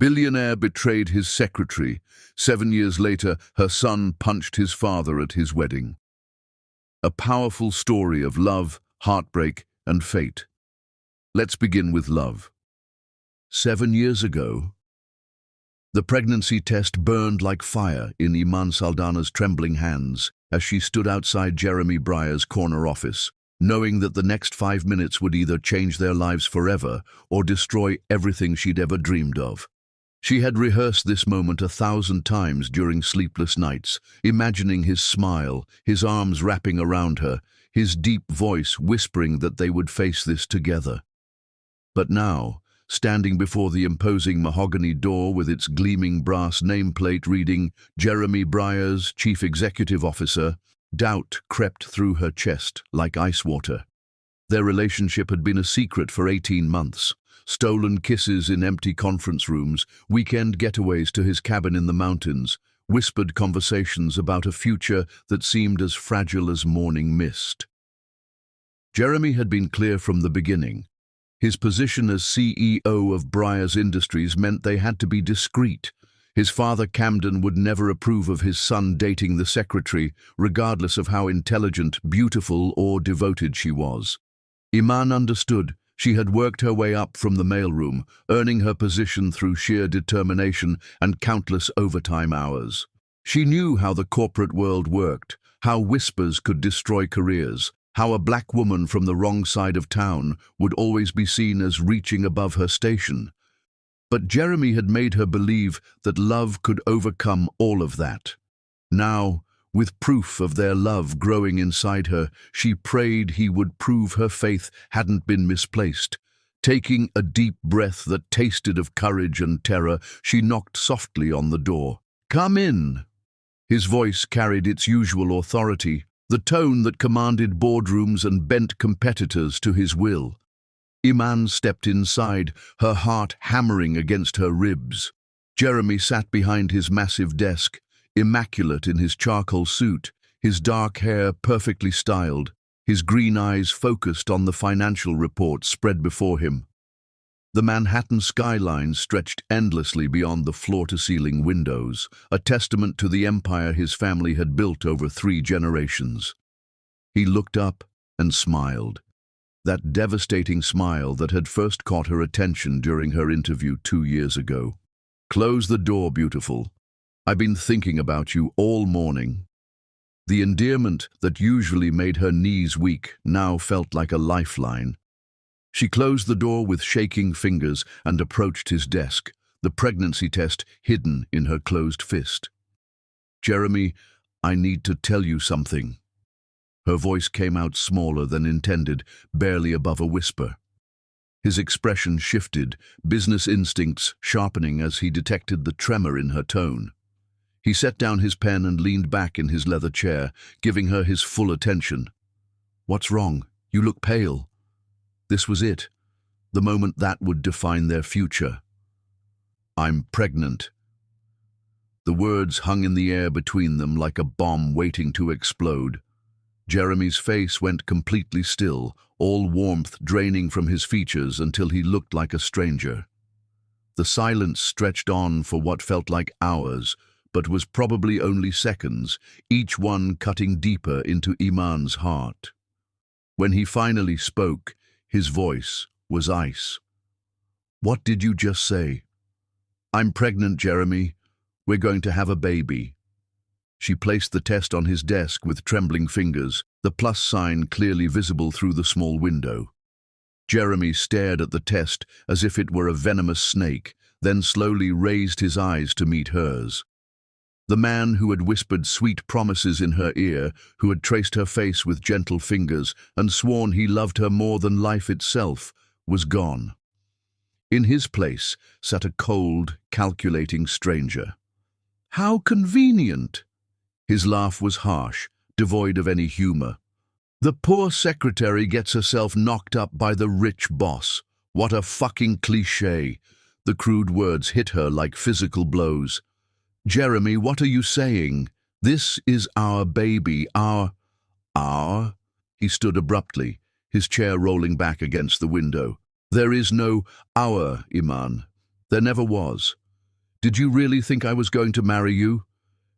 Billionaire betrayed his secretary. 7 years later, her son punched his father at his wedding. A powerful story of love, heartbreak, and fate. Let's begin with love. 7 years ago, the pregnancy test burned like fire in Iman Saldana's trembling hands as she stood outside Jeremy Breyer's corner office, knowing that the next 5 minutes would either change their lives forever or destroy everything she'd ever dreamed of. She had rehearsed this moment 1,000 times during sleepless nights, imagining his smile, his arms wrapping around her, his deep voice whispering that they would face this together. But now, standing before the imposing mahogany door with its gleaming brass nameplate reading Jeremy Breyer's Chief Executive Officer, doubt crept through her chest like ice water. Their relationship had been a secret for 18 months. Stolen kisses in empty conference rooms, weekend getaways to his cabin in the mountains, whispered conversations about a future that seemed as fragile as morning mist. Jeremy had been clear from the beginning. His position as CEO of Breyer's Industries meant they had to be discreet. His father, Camden, would never approve of his son dating the secretary, regardless of how intelligent, beautiful, or devoted she was. Iman understood. She had worked her way up from the mailroom, earning her position through sheer determination and countless overtime hours. She knew how the corporate world worked, how whispers could destroy careers, how a black woman from the wrong side of town would always be seen as reaching above her station. But Jeremy had made her believe that love could overcome all of that. Now, with proof of their love growing inside her, she prayed he would prove her faith hadn't been misplaced. Taking a deep breath that tasted of courage and terror, she knocked softly on the door. "Come in." His voice carried its usual authority, the tone that commanded boardrooms and bent competitors to his will. Iman stepped inside, her heart hammering against her ribs. Jeremy sat behind his massive desk, immaculate in his charcoal suit, his dark hair perfectly styled, his green eyes focused on the financial reports spread before him. The Manhattan skyline stretched endlessly beyond the floor-to-ceiling windows, a testament to the empire his family had built over 3 generations. He looked up and smiled, that devastating smile that had first caught her attention during her interview 2 years ago. "Close the door, beautiful. I've been thinking about you all morning." The endearment that usually made her knees weak now felt like a lifeline. She closed the door with shaking fingers and approached his desk, the pregnancy test hidden in her closed fist. "Jeremy, I need to tell you something." Her voice came out smaller than intended, barely above a whisper. His expression shifted, business instincts sharpening as he detected the tremor in her tone. He set down his pen and leaned back in his leather chair, giving her his full attention. "What's wrong? You look pale." This was it, the moment that would define their future. "I'm pregnant." The words hung in the air between them like a bomb waiting to explode. Jeremy's face went completely still, all warmth draining from his features until he looked like a stranger. The silence stretched on for what felt like hours, but was probably only seconds, each one cutting deeper into Iman's heart. When he finally spoke, his voice was ice. "What did you just say?" "I'm pregnant, Jeremy. We're going to have a baby." She placed the test on his desk with trembling fingers, the plus sign clearly visible through the small window. Jeremy stared at the test as if it were a venomous snake, then slowly raised his eyes to meet hers. The man who had whispered sweet promises in her ear, who had traced her face with gentle fingers and sworn he loved her more than life itself, was gone. In his place sat a cold, calculating stranger. "How convenient!" His laugh was harsh, devoid of any humor. "The poor secretary gets herself knocked up by the rich boss. What a fucking cliché." The crude words hit her like physical blows. "Jeremy, what are you saying? This is our baby, our... He stood abruptly, his chair rolling back against the window. "There is no our, Iman. There never was. Did you really think I was going to marry you?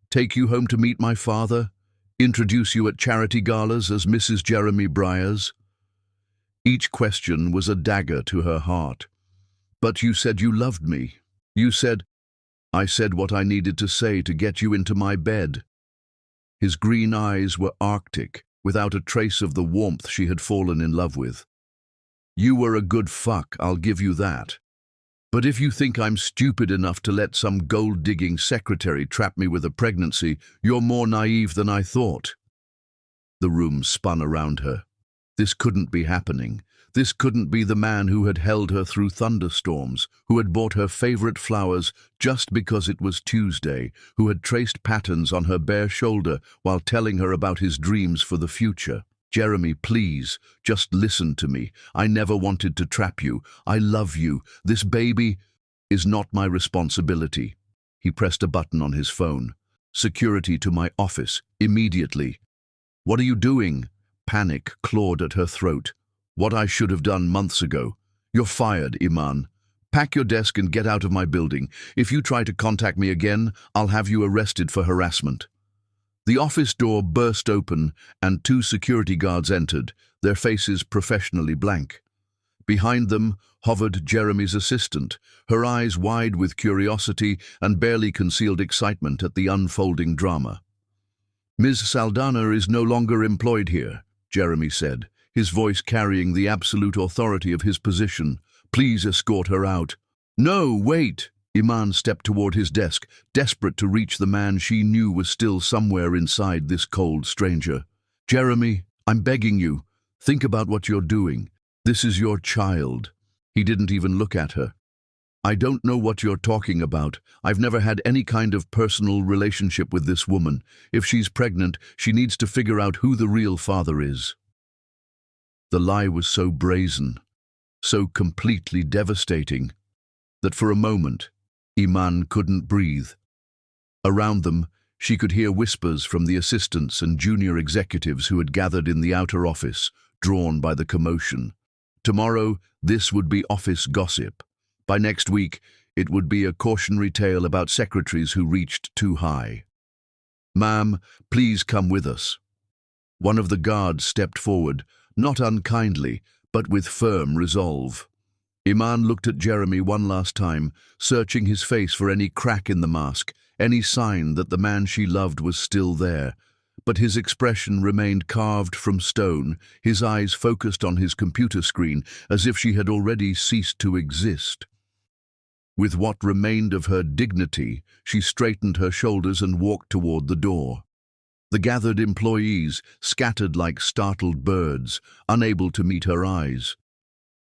Take you home to meet my father? Introduce you at charity galas as Mrs. Jeremy Briars? Each question was a dagger to her heart. But you said you loved me. You said, I said what I needed to say to get you into my bed. His green eyes were arctic, without a trace of the warmth she had fallen in love with. You were a good fuck, I'll give you that. But if you think I'm stupid enough to let some gold-digging secretary trap me with a pregnancy, you're more naive than I thought. The room spun around her. This couldn't be happening. This couldn't be the man who had held her through thunderstorms, who had bought her favorite flowers just because it was Tuesday, who had traced patterns on her bare shoulder while telling her about his dreams for the future. Jeremy, please, just listen to me. I never wanted to trap you. I love you. This baby is not my responsibility. He pressed a button on his phone. Security to my office, immediately. What are you doing? Panic clawed at her throat. What I should have done months ago. You're fired, Iman. Pack your desk and get out of my building. If you try to contact me again, I'll have you arrested for harassment. The office door burst open and 2 security guards entered, their faces professionally blank. Behind them hovered Jeremy's assistant, her eyes wide with curiosity and barely concealed excitement at the unfolding drama. Ms. Saldana is no longer employed here, Jeremy said, his voice carrying the absolute authority of his position. Please escort her out. No, wait! Iman stepped toward his desk, desperate to reach the man she knew was still somewhere inside this cold stranger. Jeremy, I'm begging you. Think about what you're doing. This is your child. He didn't even look at her. I don't know what you're talking about. I've never had any kind of personal relationship with this woman. If she's pregnant, she needs to figure out who the real father is. The lie was so brazen, so completely devastating, that for a moment, Iman couldn't breathe. Around them, she could hear whispers from the assistants and junior executives who had gathered in the outer office, drawn by the commotion. Tomorrow, this would be office gossip. By next week, it would be a cautionary tale about secretaries who reached too high. Ma'am, please come with us. One of the guards stepped forward, not unkindly, but with firm resolve. Iman looked at Jeremy one last time, searching his face for any crack in the mask, any sign that the man she loved was still there. But his expression remained carved from stone, his eyes focused on his computer screen, as if she had already ceased to exist. With what remained of her dignity, she straightened her shoulders and walked toward the door. The gathered employees scattered like startled birds, unable to meet her eyes.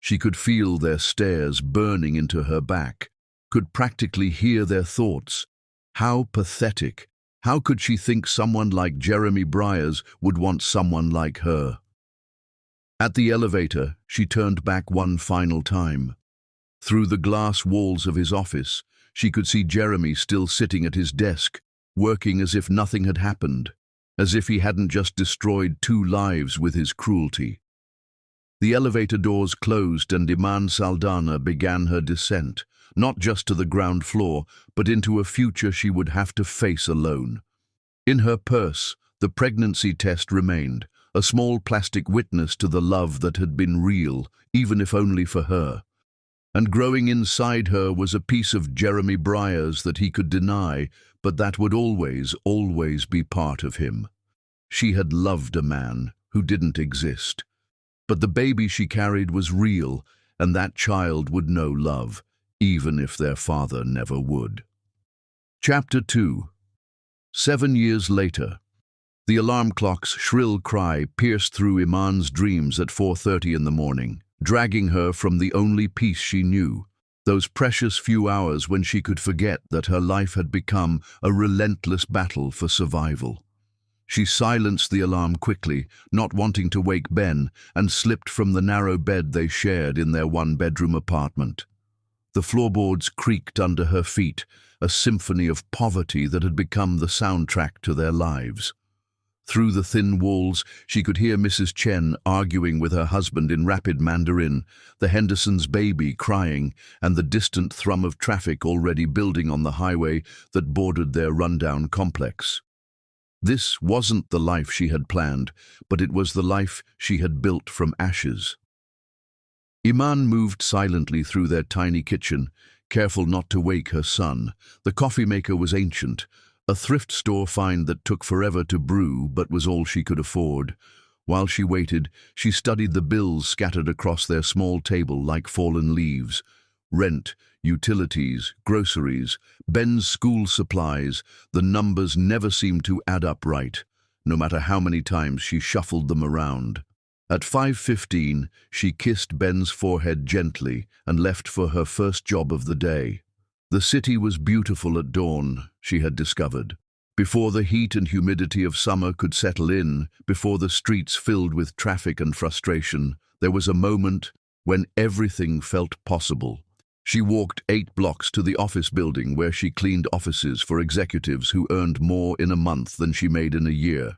She could feel their stares burning into her back, could practically hear their thoughts. How pathetic! How could she think someone like Jeremy Briars would want someone like her? At the elevator, she turned back one final time. Through the glass walls of his office, she could see Jeremy still sitting at his desk, working as if nothing had happened, as if he hadn't just destroyed 2 lives with his cruelty. The elevator doors closed and Iman Saldana began her descent, not just to the ground floor, but into a future she would have to face alone. In her purse, the pregnancy test remained, a small plastic witness to the love that had been real, even if only for her. And growing inside her was a piece of Jeremy Briars that he could deny, but that would always, always be part of him. She had loved a man who didn't exist. But the baby she carried was real, and that child would know love, even if their father never would. Chapter 2. 7 years later. The alarm clock's shrill cry pierced through Iman's dreams at 4:30 in the morning, dragging her from the only peace she knew, those precious few hours when she could forget that her life had become a relentless battle for survival. She silenced the alarm quickly, not wanting to wake Ben, and slipped from the narrow bed they shared in their 1-bedroom apartment. The floorboards creaked under her feet, a symphony of poverty that had become the soundtrack to their lives. Through the thin walls, she could hear Mrs. Chen arguing with her husband in rapid Mandarin, the Hendersons' baby crying, and the distant thrum of traffic already building on the highway that bordered their rundown complex. This wasn't the life she had planned, but it was the life she had built from ashes. Iman moved silently through their tiny kitchen, careful not to wake her son. The coffee maker was ancient, a thrift store find that took forever to brew but was all she could afford. While she waited, she studied the bills scattered across their small table like fallen leaves. Rent, utilities, groceries, Ben's school supplies, the numbers never seemed to add up right, no matter how many times she shuffled them around. At 5:15, she kissed Ben's forehead gently and left for her first job of the day. The city was beautiful at dawn, she had discovered. Before the heat and humidity of summer could settle in, before the streets filled with traffic and frustration, there was a moment when everything felt possible. She walked 8 blocks to the office building where she cleaned offices for executives who earned more in a month than she made in a year.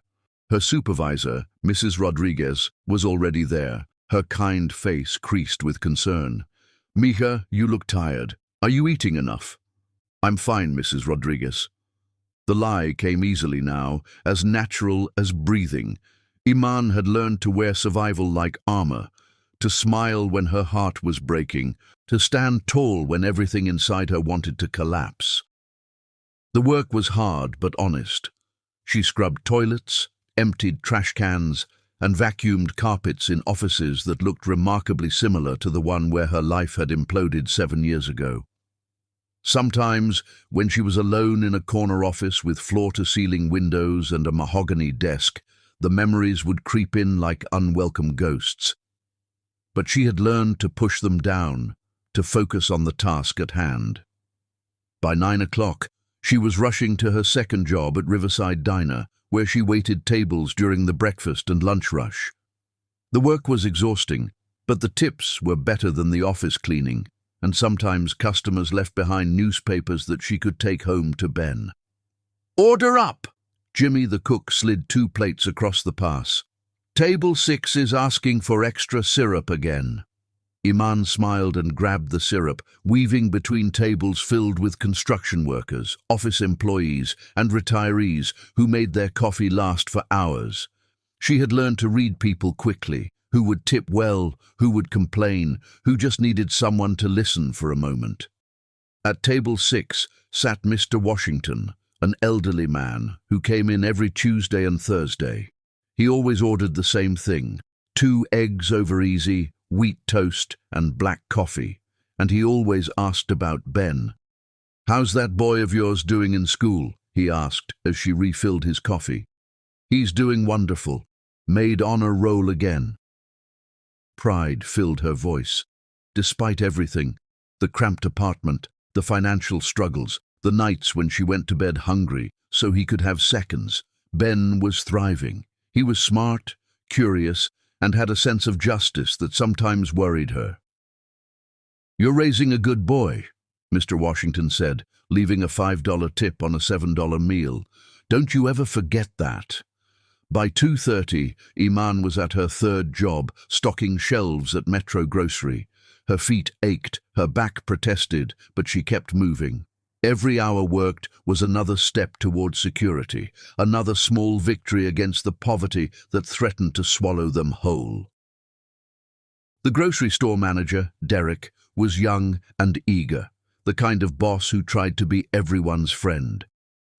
Her supervisor, Mrs. Rodriguez, was already there, her kind face creased with concern. "Mija, you look tired. Are you eating enough?" "I'm fine, Mrs. Rodriguez." The lie came easily now, as natural as breathing. Iman had learned to wear survival like armor, to smile when her heart was breaking, to stand tall when everything inside her wanted to collapse. The work was hard but honest. She scrubbed toilets, emptied trash cans, and vacuumed carpets in offices that looked remarkably similar to the one where her life had imploded 7 years ago. Sometimes, when she was alone in a corner office with floor-to-ceiling windows and a mahogany desk, the memories would creep in like unwelcome ghosts. But she had learned to push them down, to focus on the task at hand. By 9 o'clock, she was rushing to her second job at Riverside Diner, where she waited tables during the breakfast and lunch rush. The work was exhausting, but the tips were better than the office cleaning, and sometimes customers left behind newspapers that she could take home to Ben. "Order up!" Jimmy the cook slid 2 plates across the pass. "Table 6 is asking for extra syrup again." Iman smiled and grabbed the syrup, weaving between tables filled with construction workers, office employees, and retirees who made their coffee last for hours. She had learned to read people quickly, who would tip well, who would complain, who just needed someone to listen for a moment. At table 6 sat Mr. Washington, an elderly man who came in every Tuesday and Thursday. He always ordered the same thing: 2 eggs over easy, wheat toast, and black coffee, and he always asked about Ben. "How's that boy of yours doing in school?" he asked as she refilled his coffee. "He's doing wonderful. Made honor roll again." Pride filled her voice. Despite everything, the cramped apartment, the financial struggles, the nights when she went to bed hungry so he could have seconds, Ben was thriving. He was smart, curious, and had a sense of justice that sometimes worried her. "You're raising a good boy," Mr. Washington said, leaving a $5 tip on a $7 meal. "Don't you ever forget that." By 2:30, Iman was at her third job, stocking shelves at Metro Grocery. Her feet ached, her back protested, but she kept moving. Every hour worked was another step toward security, another small victory against the poverty that threatened to swallow them whole. The grocery store manager, Derek, was young and eager, the kind of boss who tried to be everyone's friend.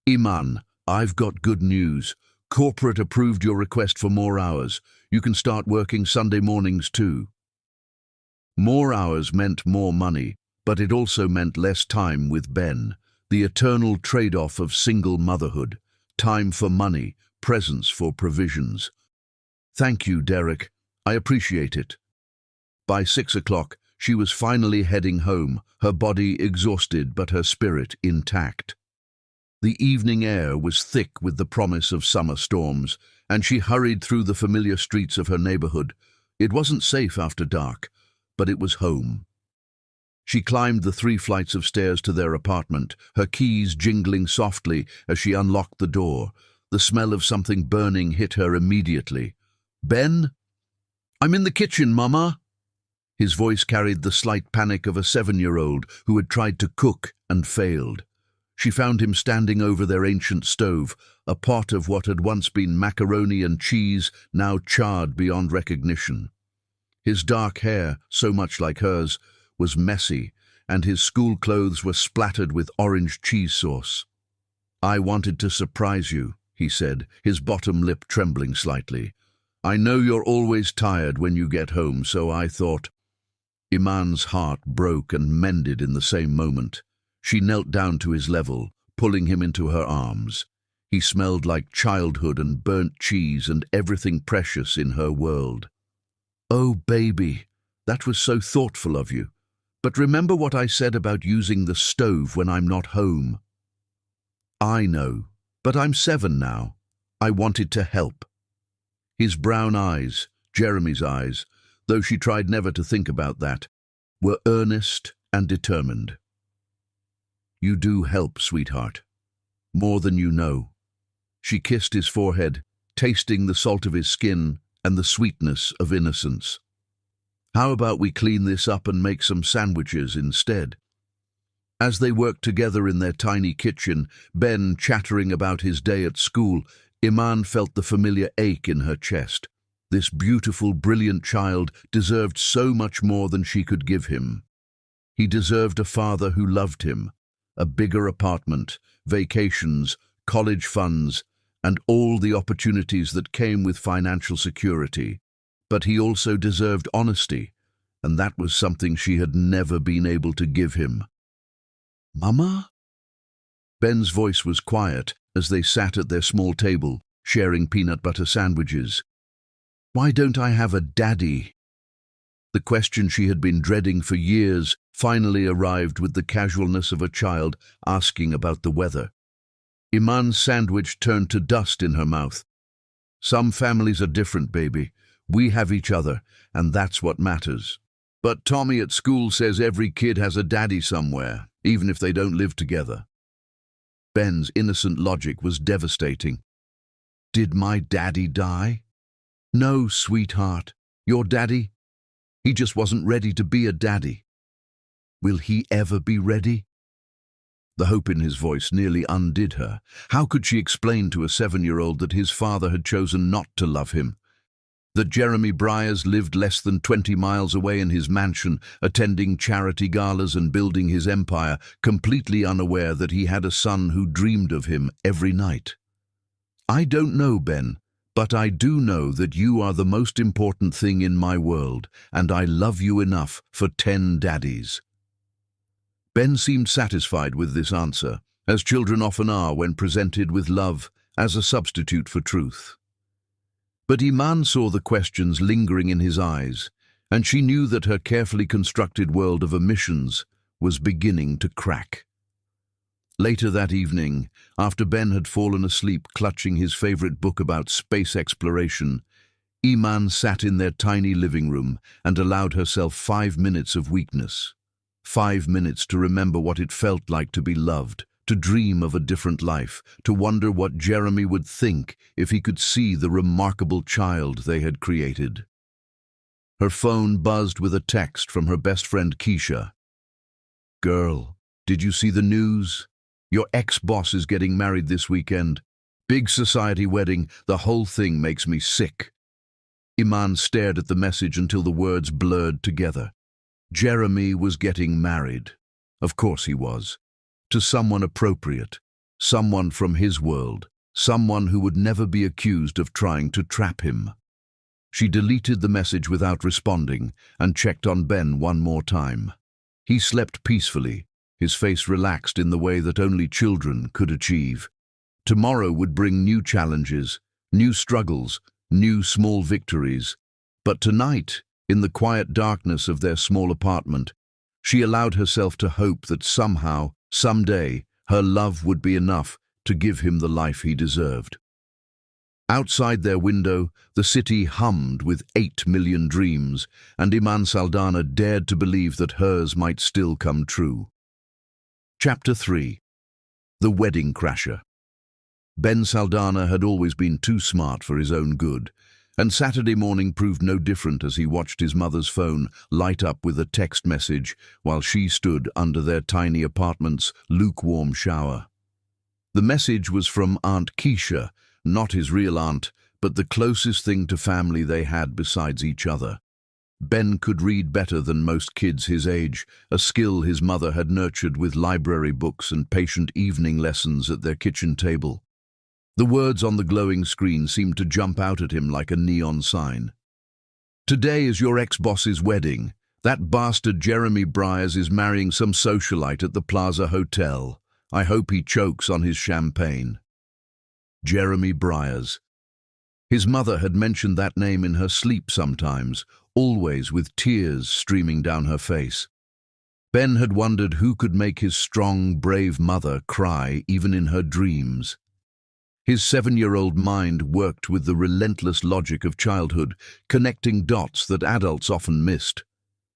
"Iman, I've got good news. Corporate approved your request for more hours. You can start working Sunday mornings too." More hours meant more money, but it also meant less time with Ben, the eternal trade-off of single motherhood, time for money, presence for provisions. "Thank you, Derek. I appreciate it." By 6 o'clock, she was finally heading home, her body exhausted but her spirit intact. The evening air was thick with the promise of summer storms, and she hurried through the familiar streets of her neighborhood. It wasn't safe after dark, but it was home. She climbed the 3 flights of stairs to their apartment, her keys jingling softly as she unlocked the door. The smell of something burning hit her immediately. "Ben? I'm in the kitchen, Mama." His voice carried the slight panic of a 7-year-old who had tried to cook and failed. She found him standing over their ancient stove, a pot of what had once been macaroni and cheese, now charred beyond recognition. His dark hair, so much like hers, was messy, and his school clothes were splattered with orange cheese sauce. "I wanted to surprise you," he said, his bottom lip trembling slightly. "I know you're always tired when you get home, so I thought—" Iman's heart broke and mended in the same moment. She knelt down to his level, pulling him into her arms. He smelled like childhood and burnt cheese and everything precious in her world. "Oh, baby, that was so thoughtful of you. But remember what I said about using the stove when I'm not home?" "I know, but I'm 7 now. I wanted to help." His brown eyes, Jeremy's eyes, though she tried never to think about that, were earnest and determined. "You do help, sweetheart. More than you know." She kissed his forehead, tasting the salt of his skin and the sweetness of innocence. "How about we clean this up and make some sandwiches instead?" As they worked together in their tiny kitchen, Ben chattering about his day at school, Iman felt the familiar ache in her chest. This beautiful, brilliant child deserved so much more than she could give him. He deserved a father who loved him, a bigger apartment, vacations, college funds, and all the opportunities that came with financial security. But he also deserved honesty, and that was something she had never been able to give him. "Mama?" Ben's voice was quiet as they sat at their small table, sharing peanut butter sandwiches. "Why don't I have a daddy?" The question she had been dreading for years finally arrived with the casualness of a child asking about the weather. Iman's sandwich turned to dust in her mouth. "Some families are different, baby. We have each other, and that's what matters. But Tommy at school says every kid has a daddy somewhere, even if they don't live together." Ben's innocent logic was devastating. "Did my daddy die?" "No, sweetheart. Your daddy? He just wasn't ready to be a daddy." "Will he ever be ready?" The hope in his voice nearly undid her. How could she explain to a 7-year-old that his father had chosen not to love him? That Jeremy Briers lived less than 20 miles away in his mansion, attending charity galas and building his empire, completely unaware that he had a son who dreamed of him every night. "I don't know, Ben, but I do know that you are the most important thing in my world, and I love you enough for 10 daddies." Ben seemed satisfied with this answer, as children often are when presented with love as a substitute for truth. But Iman saw the questions lingering in his eyes, and she knew that her carefully constructed world of omissions was beginning to crack. Later that evening, after Ben had fallen asleep clutching his favorite book about space exploration, Iman sat in their tiny living room and allowed herself 5 minutes of weakness. 5 minutes to remember what it felt like to be loved, to dream of a different life, to wonder what Jeremy would think if he could see the remarkable child they had created. Her phone buzzed with a text from her best friend Keisha. "Girl, did you see the news? Your ex-boss is getting married this weekend. Big society wedding, the whole thing makes me sick." Iman stared at the message until the words blurred together. Jeremy was getting married. Of course he was. To someone appropriate, someone from his world, someone who would never be accused of trying to trap him. She deleted the message without responding and checked on Ben one more time. He slept peacefully, his face relaxed in the way that only children could achieve. Tomorrow would bring new challenges, new struggles, new small victories. But tonight, in the quiet darkness of their small apartment, she allowed herself to hope that somehow, someday, her love would be enough to give him the life he deserved. Outside their window, the city hummed with 8 million dreams, and Iman Saldana dared to believe that hers might still come true. Chapter 3. The Wedding Crasher. Ben Saldana had always been too smart for his own good, and Saturday morning proved no different as he watched his mother's phone light up with a text message while she stood under their tiny apartment's lukewarm shower. The message was from Aunt Keisha, not his real aunt, but the closest thing to family they had besides each other. Ben could read better than most kids his age, a skill his mother had nurtured with library books and patient evening lessons at their kitchen table. The words on the glowing screen seemed to jump out at him like a neon sign. "Today is your ex-boss's wedding. That bastard Jeremy Briers is marrying some socialite at the Plaza Hotel. I hope he chokes on his champagne." Jeremy Briers. His mother had mentioned that name in her sleep sometimes, always with tears streaming down her face. Ben had wondered who could make his strong, brave mother cry even in her dreams. His 7-year-old mind worked with the relentless logic of childhood, connecting dots that adults often missed.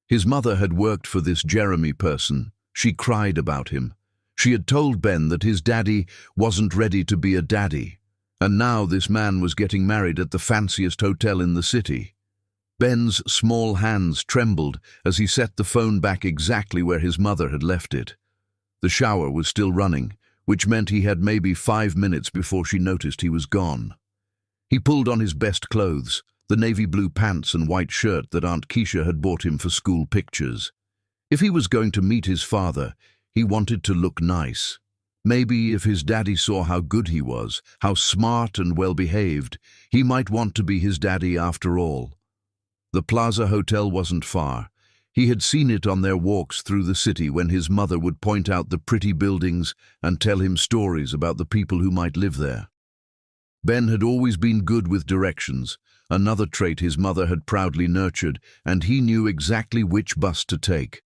His mother had worked for this Jeremy person. She cried about him. She had told Ben that his daddy wasn't ready to be a daddy, and now this man was getting married at the fanciest hotel in the city. Ben's small hands trembled as he set the phone back exactly where his mother had left it. The shower was still running, which meant he had maybe 5 minutes before she noticed he was gone. He pulled on his best clothes, the navy blue pants and white shirt that Aunt Keisha had bought him for school pictures. If he was going to meet his father, he wanted to look nice. Maybe if his daddy saw how good he was, how smart and well-behaved, he might want to be his daddy after all. The Plaza Hotel wasn't far. He had seen it on their walks through the city when his mother would point out the pretty buildings and tell him stories about the people who might live there. Ben had always been good with directions, another trait his mother had proudly nurtured, and he knew exactly which bus to take.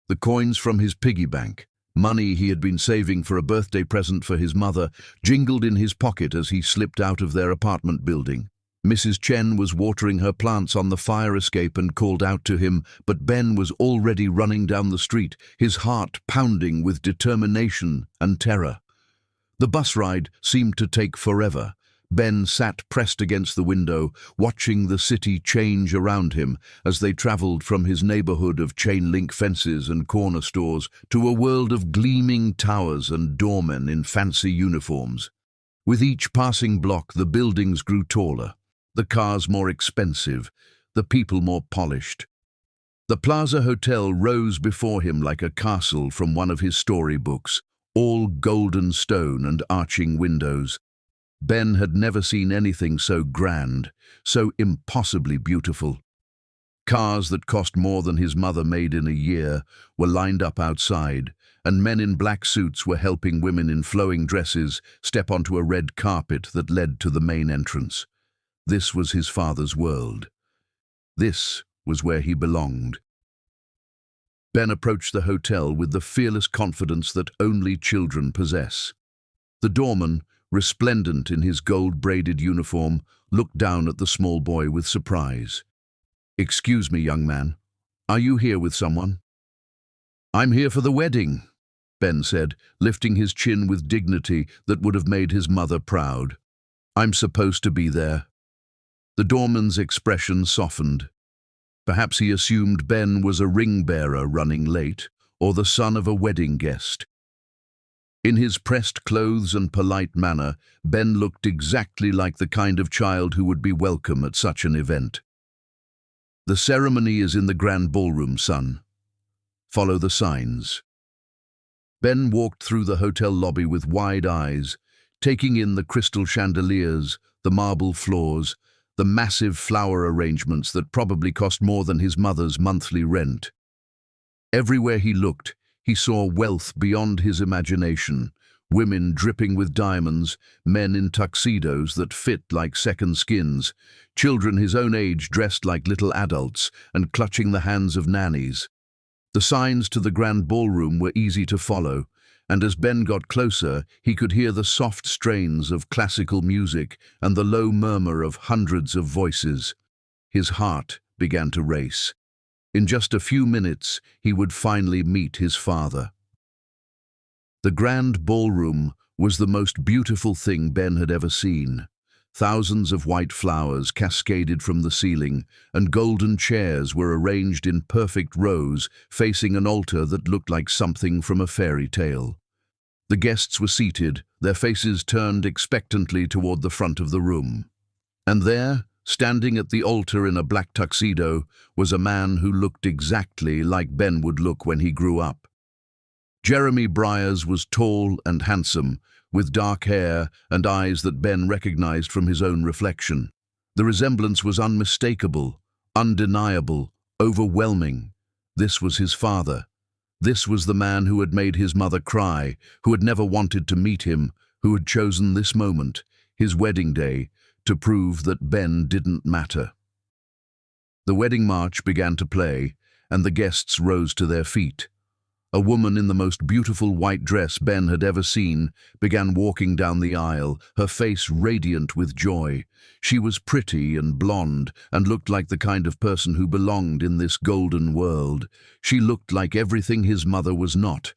The coins from his piggy bank, money he had been saving for a birthday present for his mother, jingled in his pocket as he slipped out of their apartment building. Mrs. Chen was watering her plants on the fire escape and called out to him, but Ben was already running down the street, his heart pounding with determination and terror. The bus ride seemed to take forever. Ben sat pressed against the window, watching the city change around him as they traveled from his neighborhood of chain-link fences and corner stores to a world of gleaming towers and doormen in fancy uniforms. With each passing block, the buildings grew taller, the cars more expensive, the people more polished. The Plaza Hotel rose before him like a castle from one of his storybooks, all golden stone and arching windows. Ben had never seen anything so grand, so impossibly beautiful. Cars that cost more than his mother made in a year were lined up outside, and men in black suits were helping women in flowing dresses step onto a red carpet that led to the main entrance. This was his father's world. This was where he belonged. Ben approached the hotel with the fearless confidence that only children possess. The doorman, resplendent in his gold-braided uniform, looked down at the small boy with surprise. "Excuse me, young man. Are you here with someone?" "I'm here for the wedding," Ben said, lifting his chin with dignity that would have made his mother proud. "I'm supposed to be there." The doorman's expression softened. Perhaps he assumed Ben was a ring-bearer running late, or the son of a wedding guest. In his pressed clothes and polite manner, Ben looked exactly like the kind of child who would be welcome at such an event. "The ceremony is in the grand ballroom, son. Follow the signs." Ben walked through the hotel lobby with wide eyes, taking in the crystal chandeliers, the marble floors, the massive flower arrangements that probably cost more than his mother's monthly rent. Everywhere he looked, he saw wealth beyond his imagination, women dripping with diamonds, men in tuxedos that fit like second skins, children his own age dressed like little adults and clutching the hands of nannies. The signs to the grand ballroom were easy to follow, and as Ben got closer, he could hear the soft strains of classical music and the low murmur of hundreds of voices. His heart began to race. In just a few minutes, he would finally meet his father. The grand ballroom was the most beautiful thing Ben had ever seen. Thousands of white flowers cascaded from the ceiling, and golden chairs were arranged in perfect rows, facing an altar that looked like something from a fairy tale. The guests were seated, their faces turned expectantly toward the front of the room. And there, standing at the altar in a black tuxedo, was a man who looked exactly like Ben would look when he grew up. Jeremy Briars was tall and handsome, with dark hair and eyes that Ben recognized from his own reflection. The resemblance was unmistakable, undeniable, overwhelming. This was his father. This was the man who had made his mother cry, who had never wanted to meet him, who had chosen this moment, his wedding day, to prove that Ben didn't matter. The wedding march began to play, and the guests rose to their feet. A woman in the most beautiful white dress Ben had ever seen began walking down the aisle, her face radiant with joy. She was pretty and blonde and looked like the kind of person who belonged in this golden world. She looked like everything his mother was not.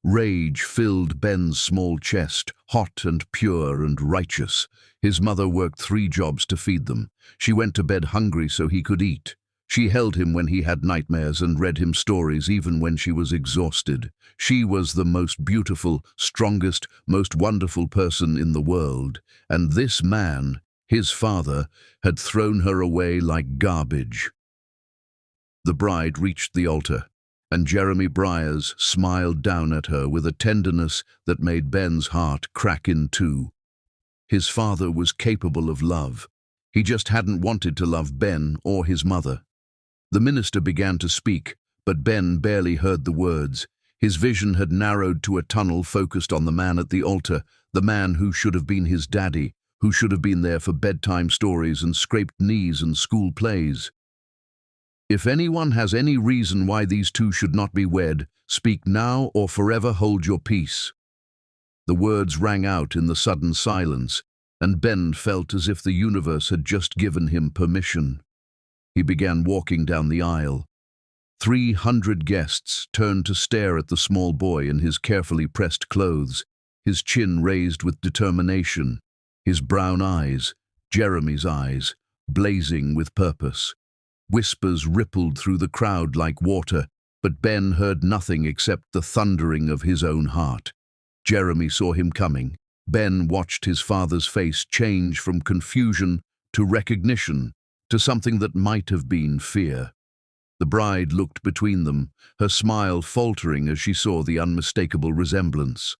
Rage filled Ben's small chest, hot and pure and righteous. His mother worked 3 jobs to feed them. She went to bed hungry so he could eat. She held him when he had nightmares and read him stories even when she was exhausted. She was the most beautiful, strongest, most wonderful person in the world. And this man, his father, had thrown her away like garbage. The bride reached the altar, and Jeremy Briars smiled down at her with a tenderness that made Ben's heart crack in two. His father was capable of love. He just hadn't wanted to love Ben or his mother. The minister began to speak, but Ben barely heard the words. His vision had narrowed to a tunnel focused on the man at the altar, the man who should have been his daddy, who should have been there for bedtime stories and scraped knees and school plays. If anyone has any reason why these two should not be wed, speak now or forever hold your peace. The words rang out in the sudden silence, and Ben felt as if the universe had just given him permission. He began walking down the aisle. 300 guests turned to stare at the small boy in his carefully pressed clothes, his chin raised with determination, his brown eyes, Jeremy's eyes, blazing with purpose. Whispers rippled through the crowd like water, but Ben heard nothing except the thundering of his own heart. Jeremy saw him coming. Ben watched his father's face change from confusion to recognition, to something that might have been fear. The bride looked between them, her smile faltering as she saw the unmistakable resemblance.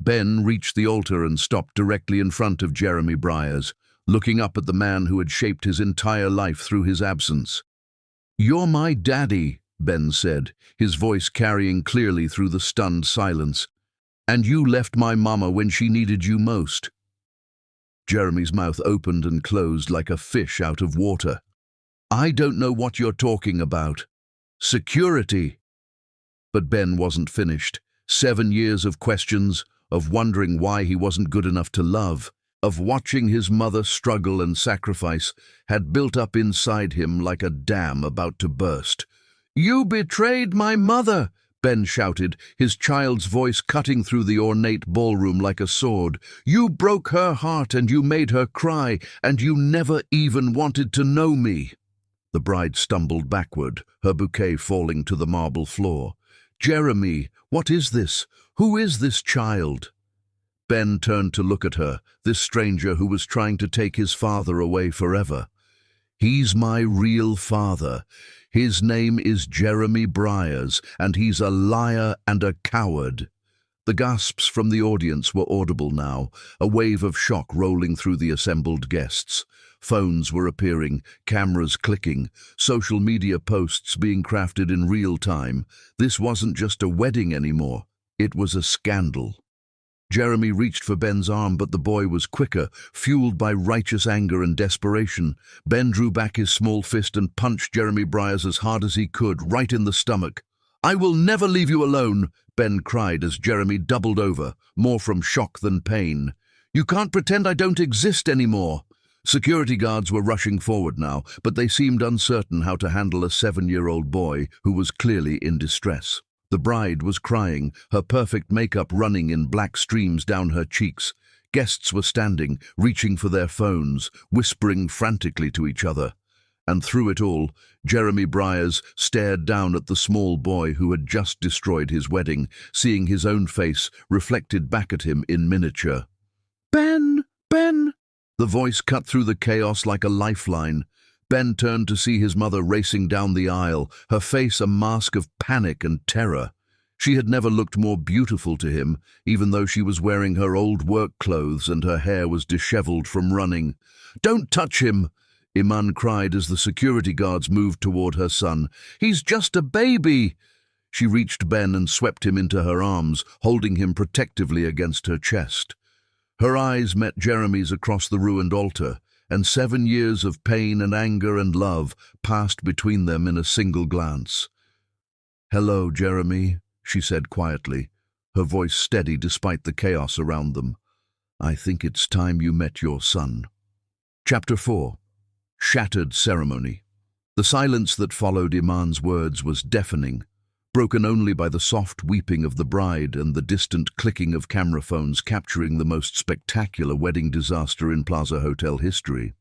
Ben reached the altar and stopped directly in front of Jeremy Briars, looking up at the man who had shaped his entire life through his absence. "You're my daddy," Ben said, his voice carrying clearly through the stunned silence. "And you left my mama when she needed you most." Jeremy's mouth opened and closed like a fish out of water. "I don't know what you're talking about. Security." But Ben wasn't finished. 7 years of questions, of wondering why he wasn't good enough to love, of watching his mother struggle and sacrifice, had built up inside him like a dam about to burst. "You betrayed my mother!" Ben shouted, his child's voice cutting through the ornate ballroom like a sword. "You broke her heart and you made her cry, and you never even wanted to know me." The bride stumbled backward, her bouquet falling to the marble floor. "Jeremy, what is this? Who is this child?" Ben turned to look at her, this stranger who was trying to take his father away forever. "He's my real father. His name is Jeremy Briars, and he's a liar and a coward." The gasps from the audience were audible now, a wave of shock rolling through the assembled guests. Phones were appearing, cameras clicking, social media posts being crafted in real time. This wasn't just a wedding anymore. It was a scandal. Jeremy reached for Ben's arm, but the boy was quicker, fueled by righteous anger and desperation. Ben drew back his small fist and punched Jeremy Briars as hard as he could, right in the stomach. "I will never leave you alone," Ben cried as Jeremy doubled over, more from shock than pain. "You can't pretend I don't exist anymore." Security guards were rushing forward now, but they seemed uncertain how to handle a 7-year-old boy who was clearly in distress. The bride was crying, her perfect makeup running in black streams down her cheeks. Guests were standing, reaching for their phones, whispering frantically to each other. And through it all, Jeremy Briers stared down at the small boy who had just destroyed his wedding, seeing his own face reflected back at him in miniature. "Ben! Ben!" The voice cut through the chaos like a lifeline. Ben turned to see his mother racing down the aisle, her face a mask of panic and terror. She had never looked more beautiful to him, even though she was wearing her old work clothes and her hair was disheveled from running. "Don't touch him!" Iman cried as the security guards moved toward her son. "He's just a baby!" She reached Ben and swept him into her arms, holding him protectively against her chest. Her eyes met Jeremy's across the ruined altar, and 7 years of pain and anger and love passed between them in a single glance. "Hello, Jeremy," she said quietly, her voice steady despite the chaos around them. "I think it's time you met your son." Chapter 4. Shattered Ceremony. The silence that followed Iman's words was deafening, broken only by the soft weeping of the bride and the distant clicking of camera phones capturing the most spectacular wedding disaster in Plaza Hotel history.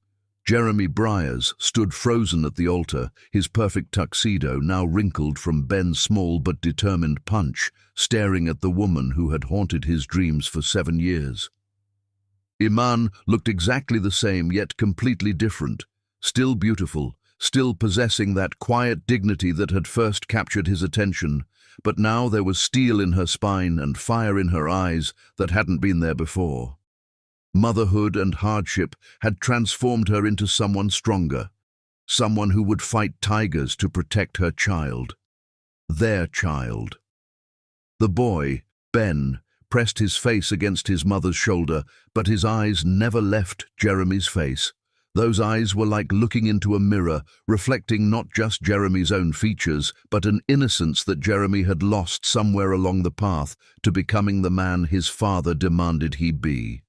Jeremy Briers stood frozen at the altar, his perfect tuxedo now wrinkled from Ben's small but determined punch, staring at the woman who had haunted his dreams for 7 years. Iman looked exactly the same, yet completely different, still beautiful, still possessing that quiet dignity that had first captured his attention, but now there was steel in her spine and fire in her eyes that hadn't been there before. Motherhood and hardship had transformed her into someone stronger, someone who would fight tigers to protect her child. Their child. The boy, Ben, pressed his face against his mother's shoulder, but his eyes never left Jeremy's face. Those eyes were like looking into a mirror, reflecting not just Jeremy's own features, but an innocence that Jeremy had lost somewhere along the path to becoming the man his father demanded he be.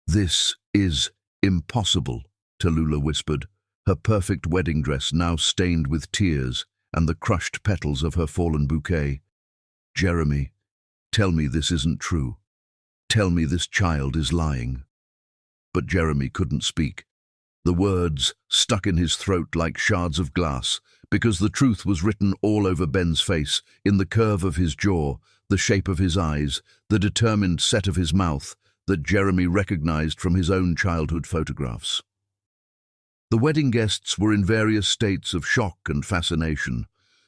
"This is impossible," Tallulah whispered, her perfect wedding dress now stained with tears and the crushed petals of her fallen bouquet. "Jeremy, tell me this isn't true. Tell me this child is lying." But Jeremy couldn't speak. The words stuck in his throat like shards of glass, because the truth was written all over Ben's face, in the curve of his jaw, the shape of his eyes, the determined set of his mouth that Jeremy recognized from his own childhood photographs. The wedding guests were in various states of shock and fascination.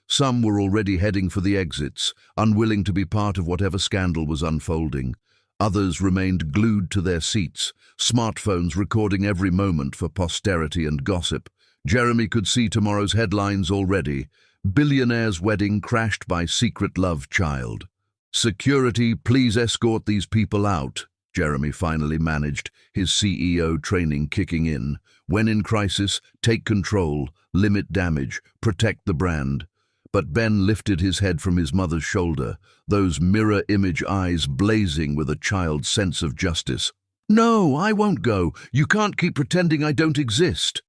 Some were already heading for the exits, unwilling to be part of whatever scandal was unfolding. Others remained glued to their seats, smartphones recording every moment for posterity and gossip. Jeremy could see tomorrow's headlines already. "Billionaire's wedding crashed by secret love child." "Security, please escort these people out," Jeremy finally managed, his CEO training kicking in. "When in crisis, take control, limit damage, protect the brand." But Ben lifted his head from his mother's shoulder, those mirror image eyes blazing with a child's sense of justice. "No, I won't go. You can't keep pretending I don't exist."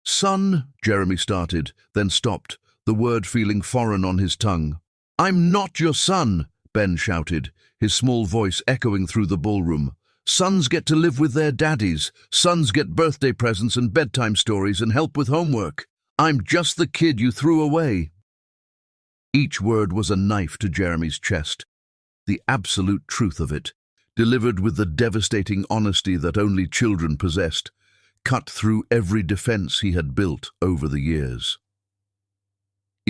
"Son," Jeremy started, then stopped, the word feeling foreign on his tongue. "I'm not your son," Ben shouted, his small voice echoing through the ballroom. "Sons get to live with their daddies. Sons get birthday presents and bedtime stories and help with homework. I'm just the kid you threw away." Each word was a knife to Jeremy's chest, the absolute truth of it, delivered with the devastating honesty that only children possessed, cut through every defense he had built over the years.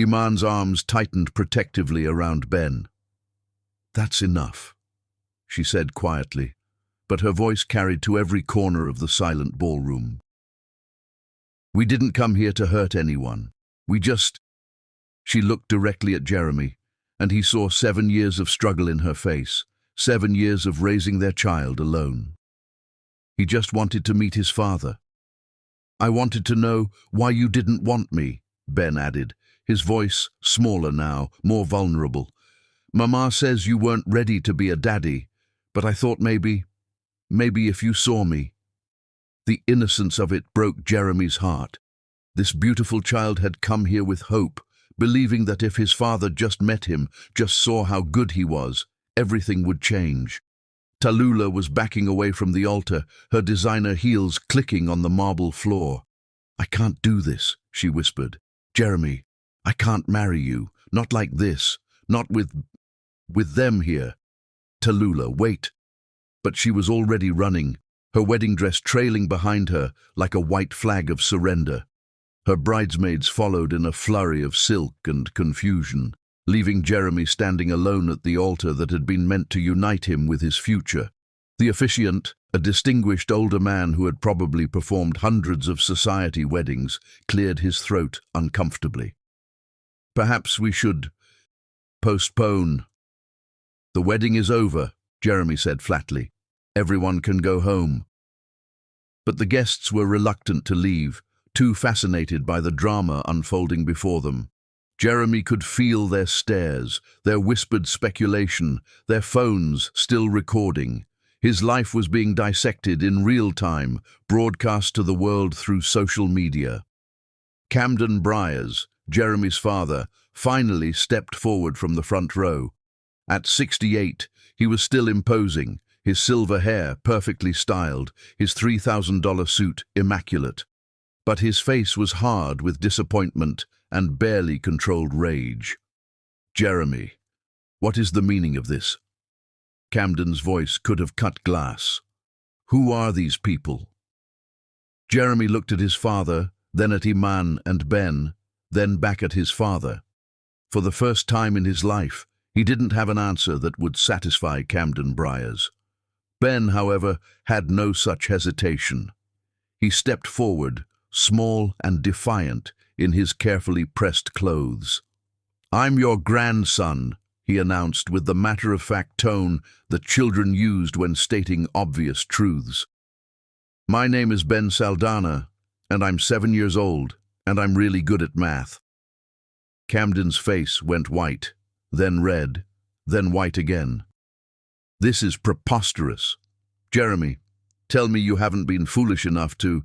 Iman's arms tightened protectively around Ben. "That's enough," she said quietly, but her voice carried to every corner of the silent ballroom. "We didn't come here to hurt anyone. We just—" She looked directly at Jeremy, and he saw 7 years of struggle in her face, 7 years of raising their child alone. He just wanted to meet his father. "I wanted to know why you didn't want me," Ben added, his voice smaller now, more vulnerable. "Mama says you weren't ready to be a daddy, but I thought maybe if you saw me." The innocence of it broke Jeremy's heart. This beautiful child had come here with hope, believing that if his father just met him, just saw how good he was, everything would change. Tallulah was backing away from the altar, her designer heels clicking on the marble floor. "I can't do this," she whispered. "Jeremy, I can't marry you. Not like this. Not with them here." "Tallulah, wait." But she was already running, her wedding dress trailing behind her like a white flag of surrender. Her bridesmaids followed in a flurry of silk and confusion, leaving Jeremy standing alone at the altar that had been meant to unite him with his future. The officiant, a distinguished older man who had probably performed hundreds of society weddings, cleared his throat uncomfortably. "Perhaps we should postpone." "The wedding is over," Jeremy said flatly. "Everyone can go home." But the guests were reluctant to leave, too fascinated by the drama unfolding before them. Jeremy could feel their stares, their whispered speculation, their phones still recording. His life was being dissected in real time, broadcast to the world through social media. Camden Briers, Jeremy's father, finally stepped forward from the front row. At 68, he was still imposing, his silver hair perfectly styled, his $3,000 suit immaculate. But his face was hard with disappointment and barely controlled rage. "Jeremy, what is the meaning of this?" Camden's voice could have cut glass. "Who are these people?" Jeremy looked at his father, then at Iman and Ben, then back at his father. For the first time in his life, he didn't have an answer that would satisfy Camden Briers. Ben, however, had no such hesitation. He stepped forward, small and defiant in his carefully pressed clothes. "I'm your grandson," he announced with the matter-of-fact tone that children used when stating obvious truths. "My name is Ben Saldana, and I'm 7 years old, and I'm really good at math." Camden's face went white, then red, then white again. "This is preposterous. Jeremy, tell me you haven't been foolish enough to—"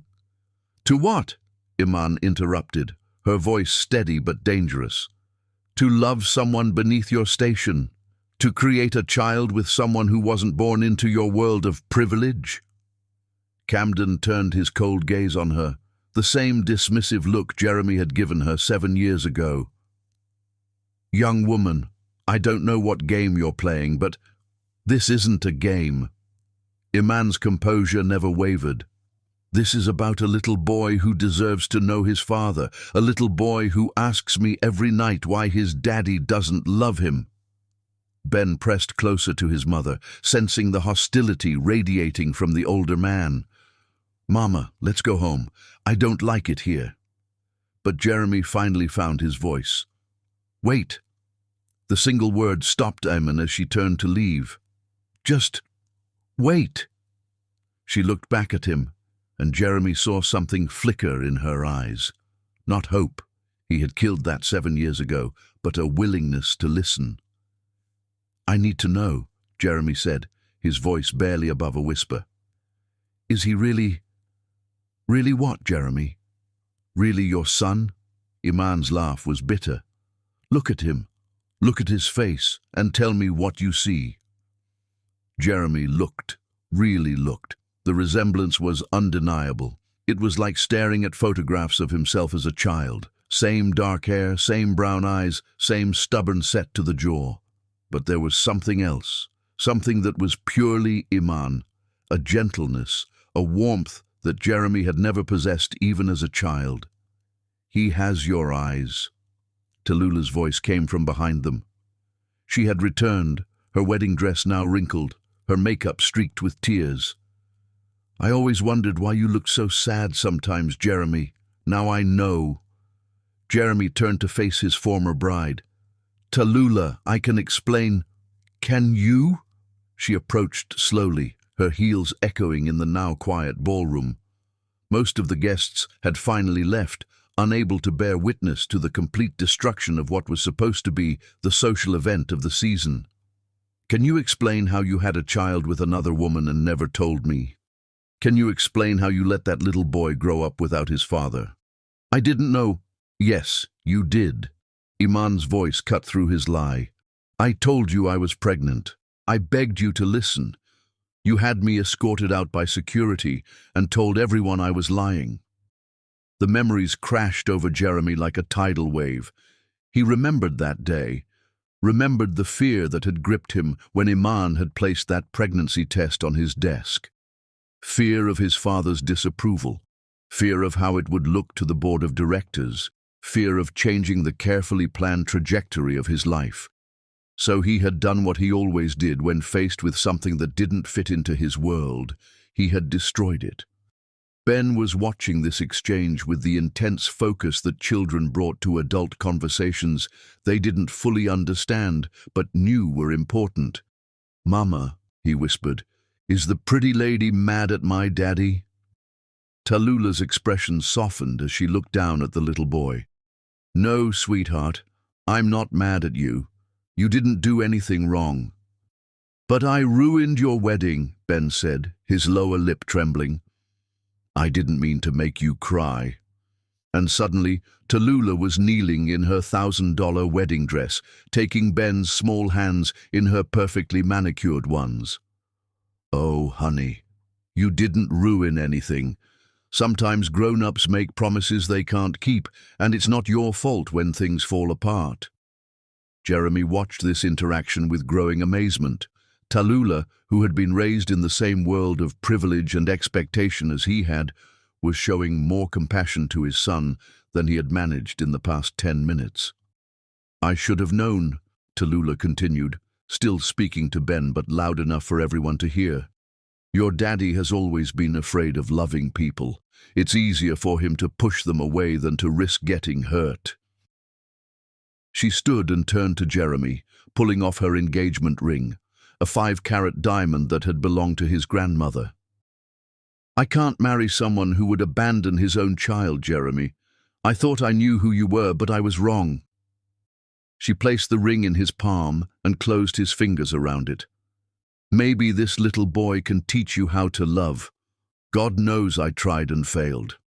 "To what?" Iman interrupted, her voice steady but dangerous. "To love someone beneath your station, to create a child with someone who wasn't born into your world of privilege." Camden turned his cold gaze on her, the same dismissive look Jeremy had given her 7 years ago. "Young woman, I don't know what game you're playing, but this isn't a game." Iman's composure never wavered. "This is about a little boy who deserves to know his father, a little boy who asks me every night why his daddy doesn't love him." Ben pressed closer to his mother, sensing the hostility radiating from the older man. "Mama, let's go home. I don't like it here." But Jeremy finally found his voice. "Wait." The single word stopped Iman as she turned to leave. "Just wait." She looked back at him, and Jeremy saw something flicker in her eyes. Not hope, he had killed that 7 years ago, but a willingness to listen. "I need to know," Jeremy said, his voice barely above a whisper. "Is he really what, Jeremy? Really your son?" Iman's laugh was bitter. "Look at him. Look at his face, and tell me what you see." Jeremy looked, really looked. The resemblance was undeniable. It was like staring at photographs of himself as a child. Same dark hair, same brown eyes, same stubborn set to the jaw. But there was something else, something that was purely Iman, a gentleness, a warmth that Jeremy had never possessed even as a child. "He has your eyes." Tallulah's voice came from behind them. She had returned, her wedding dress now wrinkled, her makeup streaked with tears. "I always wondered why you looked so sad sometimes, Jeremy. Now I know." Jeremy turned to face his former bride. "Tallulah, I can explain." "Can you?" She approached slowly, her heels echoing in the now quiet ballroom. Most of the guests had finally left, unable to bear witness to the complete destruction of what was supposed to be the social event of the season. "Can you explain how you had a child with another woman and never told me? Can you explain how you let that little boy grow up without his father?" "I didn't know." "Yes, you did. Iman's voice cut through his lie. I told you I was pregnant. I begged you to listen. You had me escorted out by security and told everyone I was lying. The memories crashed over Jeremy like a tidal wave. He remembered that day, remembered the fear that had gripped him when Iman had placed that pregnancy test on his desk. Fear of his father's disapproval, fear of how it would look to the board of directors, fear of changing the carefully planned trajectory of his life. So he had done what he always did when faced with something that didn't fit into his world. He had destroyed it. Ben was watching this exchange with the intense focus that children brought to adult conversations they didn't fully understand but knew were important. "Mama," he whispered, "is the pretty lady mad at my daddy?" Tallulah's expression softened as she looked down at the little boy. "No, sweetheart, I'm not mad at you. You didn't do anything wrong." "But I ruined your wedding," Ben said, his lower lip trembling. "I didn't mean to make you cry." And suddenly, Tallulah was kneeling in her $1,000 wedding dress, taking Ben's small hands in her perfectly manicured ones. "Oh, honey, you didn't ruin anything. Sometimes grown-ups make promises they can't keep, and it's not your fault when things fall apart." Jeremy watched this interaction with growing amazement. Tallulah, who had been raised in the same world of privilege and expectation as he had, was showing more compassion to his son than he had managed in the past 10 minutes. "I should have known," Tallulah continued, still speaking to Ben but loud enough for everyone to hear. "Your daddy has always been afraid of loving people. It's easier for him to push them away than to risk getting hurt." She stood and turned to Jeremy, pulling off her engagement ring, a 5-carat diamond that had belonged to his grandmother. "I can't marry someone who would abandon his own child, Jeremy. I thought I knew who you were, but I was wrong." She placed the ring in his palm and closed his fingers around it. "Maybe this little boy can teach you how to love. God knows I tried and failed."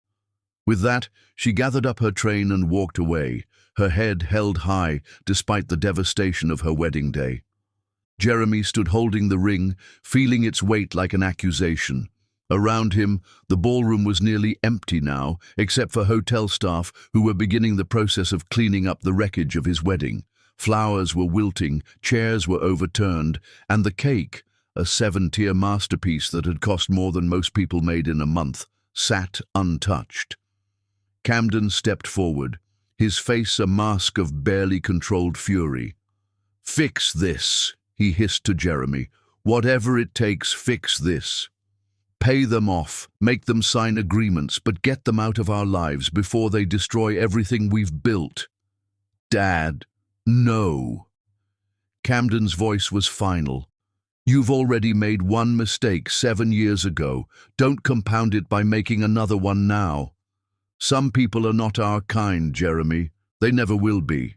With that, she gathered up her train and walked away, her head held high despite the devastation of her wedding day. Jeremy stood holding the ring, feeling its weight like an accusation. Around him, the ballroom was nearly empty now, except for hotel staff who were beginning the process of cleaning up the wreckage of his wedding. Flowers were wilting, chairs were overturned, and the cake, a 7-tier masterpiece that had cost more than most people made in a month, sat untouched. Camden stepped forward, his face a mask of barely controlled fury. "Fix this," he hissed to Jeremy. "Whatever it takes, fix this. Pay them off, make them sign agreements, but get them out of our lives before they destroy everything we've built." "Dad, no." Camden's voice was final. "You've already made one mistake 7 years ago. Don't compound it by making another one now. Some people are not our kind, Jeremy. They never will be."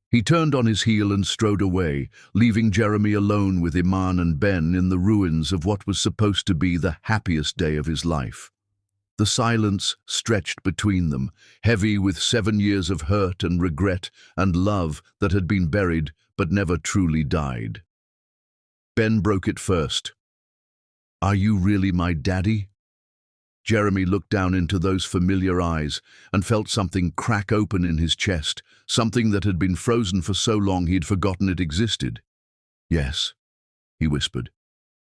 He turned on his heel and strode away, leaving Jeremy alone with Iman and Ben in the ruins of what was supposed to be the happiest day of his life. The silence stretched between them, heavy with 7 years of hurt and regret and love that had been buried but never truly died. Ben broke it first. "Are you really my daddy?" Jeremy looked down into those familiar eyes and felt something crack open in his chest, something that had been frozen for so long he'd forgotten it existed. "Yes," he whispered.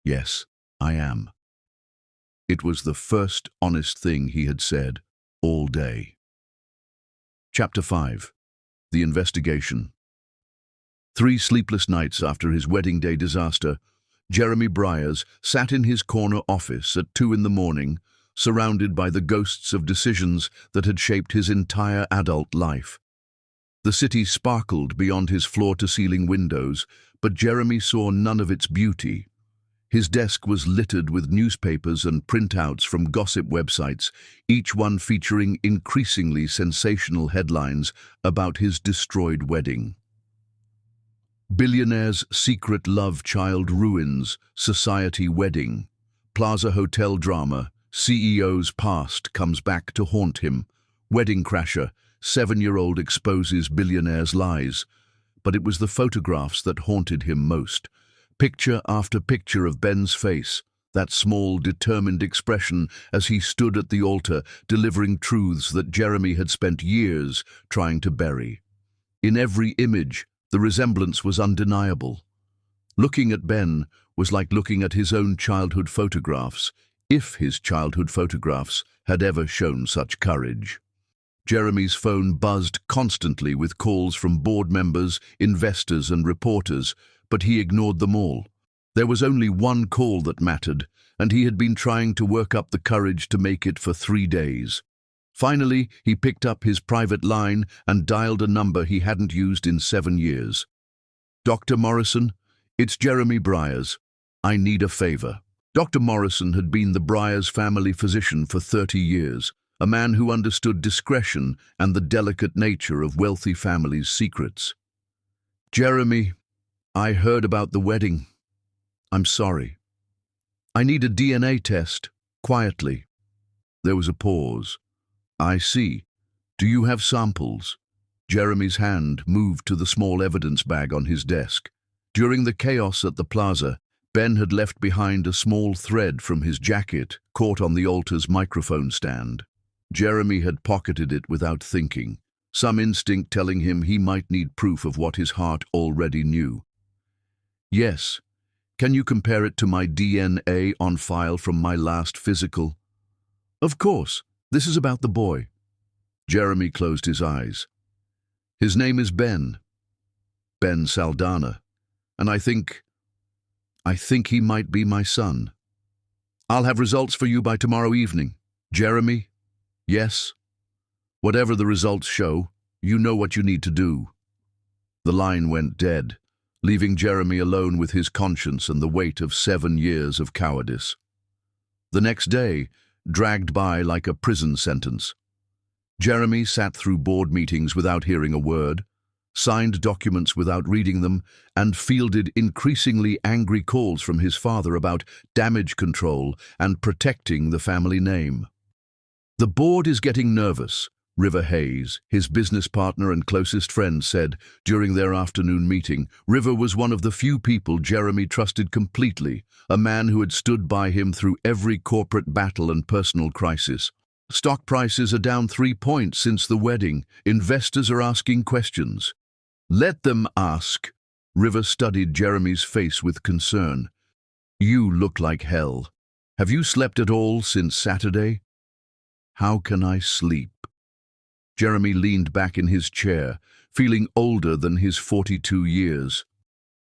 "Yes, I am." It was the first honest thing he had said all day. Chapter 5. The Investigation. 3 sleepless nights after his wedding day disaster, Jeremy Briers sat in his corner office at 2 in the morning, surrounded by the ghosts of decisions that had shaped his entire adult life. The city sparkled beyond his floor-to-ceiling windows, but Jeremy saw none of its beauty. His desk was littered with newspapers and printouts from gossip websites, each one featuring increasingly sensational headlines about his destroyed wedding. Billionaire's secret love child ruins, society wedding. Plaza Hotel drama, CEO's past comes back to haunt him. Wedding crasher, 7-year-old exposes Billionaire's lies, but it was the photographs that haunted him most. Picture after picture of Ben's face, that small, determined expression as he stood at the altar delivering truths that Jeremy had spent years trying to bury. In every image, the resemblance was undeniable. Looking at Ben was like looking at his own childhood photographs, if his childhood photographs had ever shown such courage. Jeremy's phone buzzed constantly with calls from board members, investors and reporters, but he ignored them all. There was only one call that mattered, and he had been trying to work up the courage to make it for 3 days. Finally, he picked up his private line and dialed a number he hadn't used in 7 years. "Dr. Morrison, it's Jeremy Briers. I need a favor." Dr. Morrison had been the Briers family physician for 30 years, a man who understood discretion and the delicate nature of wealthy families' secrets. "Jeremy, I heard about the wedding. I'm sorry. I need a DNA test, quietly." There was a pause. "I see. Do you have samples?" Jeremy's hand moved to the small evidence bag on his desk. During the chaos at the plaza, Ben had left behind a small thread from his jacket caught on the altar's microphone stand. Jeremy had pocketed it without thinking, some instinct telling him he might need proof of what his heart already knew. "Yes. Can you compare it to my DNA on file from my last physical?" "Of course. This is about the boy." Jeremy closed his eyes. "His name is Ben. Ben Saldana. And I think he might be my son. I'll have results for you by tomorrow evening. Jeremy? Yes? Whatever the results show, you know what you need to do." The line went dead, leaving Jeremy alone with his conscience and the weight of 7 years of cowardice. The next day dragged by like a prison sentence. Jeremy sat through board meetings without hearing a word, signed documents without reading them, and fielded increasingly angry calls from his father about damage control and protecting the family name. "The board is getting nervous," River Hayes, his business partner and closest friend, said during their afternoon meeting. River was one of the few people Jeremy trusted completely, a man who had stood by him through every corporate battle and personal crisis. "Stock prices are down 3 points since the wedding. Investors are asking questions." "Let them ask." River studied Jeremy's face with concern. "You look like hell. Have you slept at all since Saturday?" "How can I sleep?" Jeremy leaned back in his chair, feeling older than his 42 years.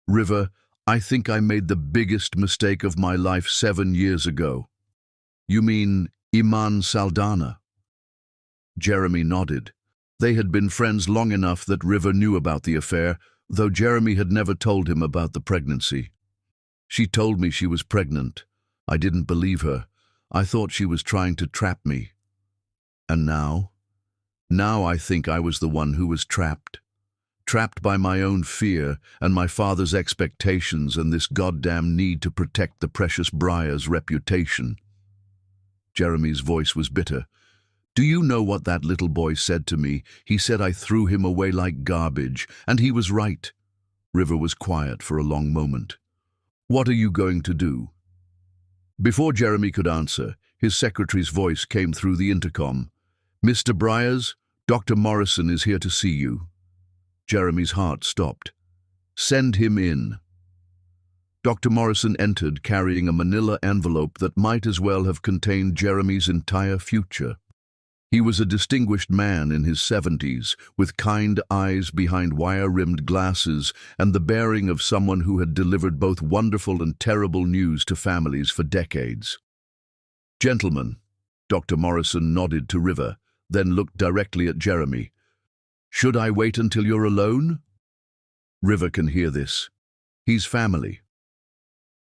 "River, I think I made the biggest mistake of my life 7 years ago." "You mean Iman Saldana?" Jeremy nodded. They had been friends long enough that River knew about the affair, though Jeremy had never told him about the pregnancy. "She told me she was pregnant. I didn't believe her. I thought she was trying to trap me. And now? Now I think I was the one who was trapped. Trapped by my own fear and my father's expectations and this goddamn need to protect the precious Briar's reputation." Jeremy's voice was bitter. "Do you know what that little boy said to me? He said I threw him away like garbage, and he was right." River was quiet for a long moment. "What are you going to do?" Before Jeremy could answer, his secretary's voice came through the intercom. "Mr. Briers, Dr. Morrison is here to see you." Jeremy's heart stopped. "Send him in." Dr. Morrison entered carrying a manila envelope that might as well have contained Jeremy's entire future. He was a distinguished man in his 70s, with kind eyes behind wire-rimmed glasses and the bearing of someone who had delivered both wonderful and terrible news to families for decades. "Gentlemen," Dr. Morrison nodded to River, then looked directly at Jeremy. "Should I wait until you're alone?" "River can hear this. He's family."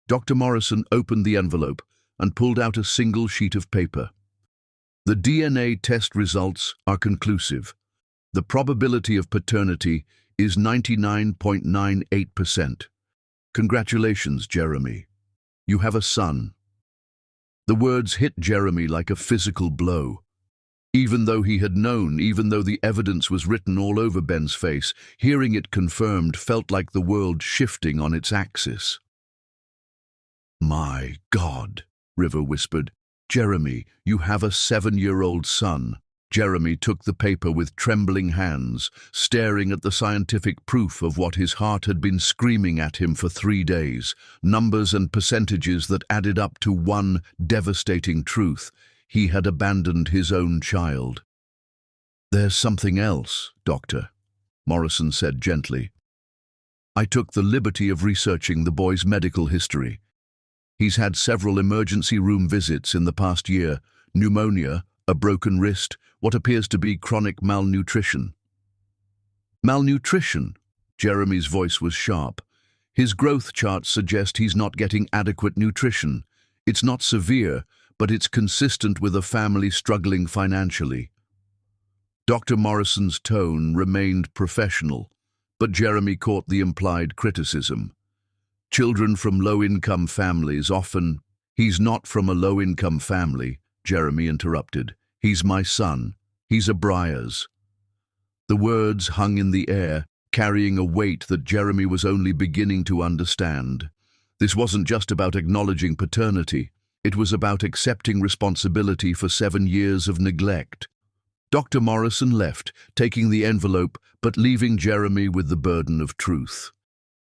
Dr. Morrison opened the envelope and pulled out a single sheet of paper. "The DNA test results are conclusive. The probability of paternity is 99.98%. Congratulations, Jeremy. You have a son." The words hit Jeremy like a physical blow. Even though he had known, even though the evidence was written all over Ben's face, hearing it confirmed felt like the world shifting on its axis. "My God," River whispered. "Jeremy, you have a 7-year-old son." Jeremy took the paper with trembling hands, staring at the scientific proof of what his heart had been screaming at him for 3 days, numbers and percentages that added up to one devastating truth. He had abandoned his own child. "There's something else, Doctor," Morrison said gently. "I took the liberty of researching the boy's medical history. He's had several emergency room visits in the past year, pneumonia, a broken wrist, what appears to be chronic malnutrition." "Malnutrition?" Jeremy's voice was sharp. "His growth charts suggest he's not getting adequate nutrition. It's not severe, but it's consistent with a family struggling financially." Dr. Morrison's tone remained professional, but Jeremy caught the implied criticism. "Children from low-income families often—" "He's not from a low-income family," Jeremy interrupted. "He's my son. He's a Briars." The words hung in the air, carrying a weight that Jeremy was only beginning to understand. This wasn't just about acknowledging paternity. It was about accepting responsibility for 7 years of neglect. Dr. Morrison left, taking the envelope, but leaving Jeremy with the burden of truth.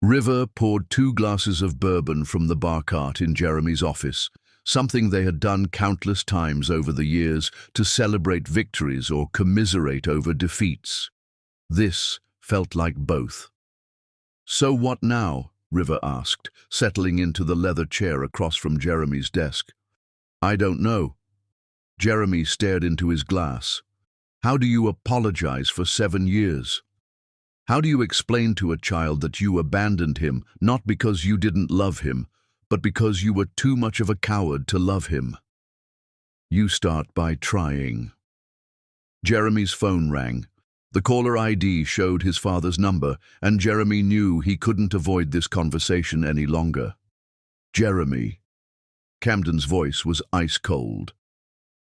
River poured 2 glasses of bourbon from the bar cart in Jeremy's office, something they had done countless times over the years to celebrate victories or commiserate over defeats. This felt like both. "So what now?" River asked, settling into the leather chair across from Jeremy's desk. "I don't know." Jeremy stared into his glass. "How do you apologize for 7 years? How do you explain to a child that you abandoned him, not because you didn't love him, but because you were too much of a coward to love him?" "You start by trying." Jeremy's phone rang. The caller ID showed his father's number, and Jeremy knew he couldn't avoid this conversation any longer. "Jeremy." Camden's voice was ice cold.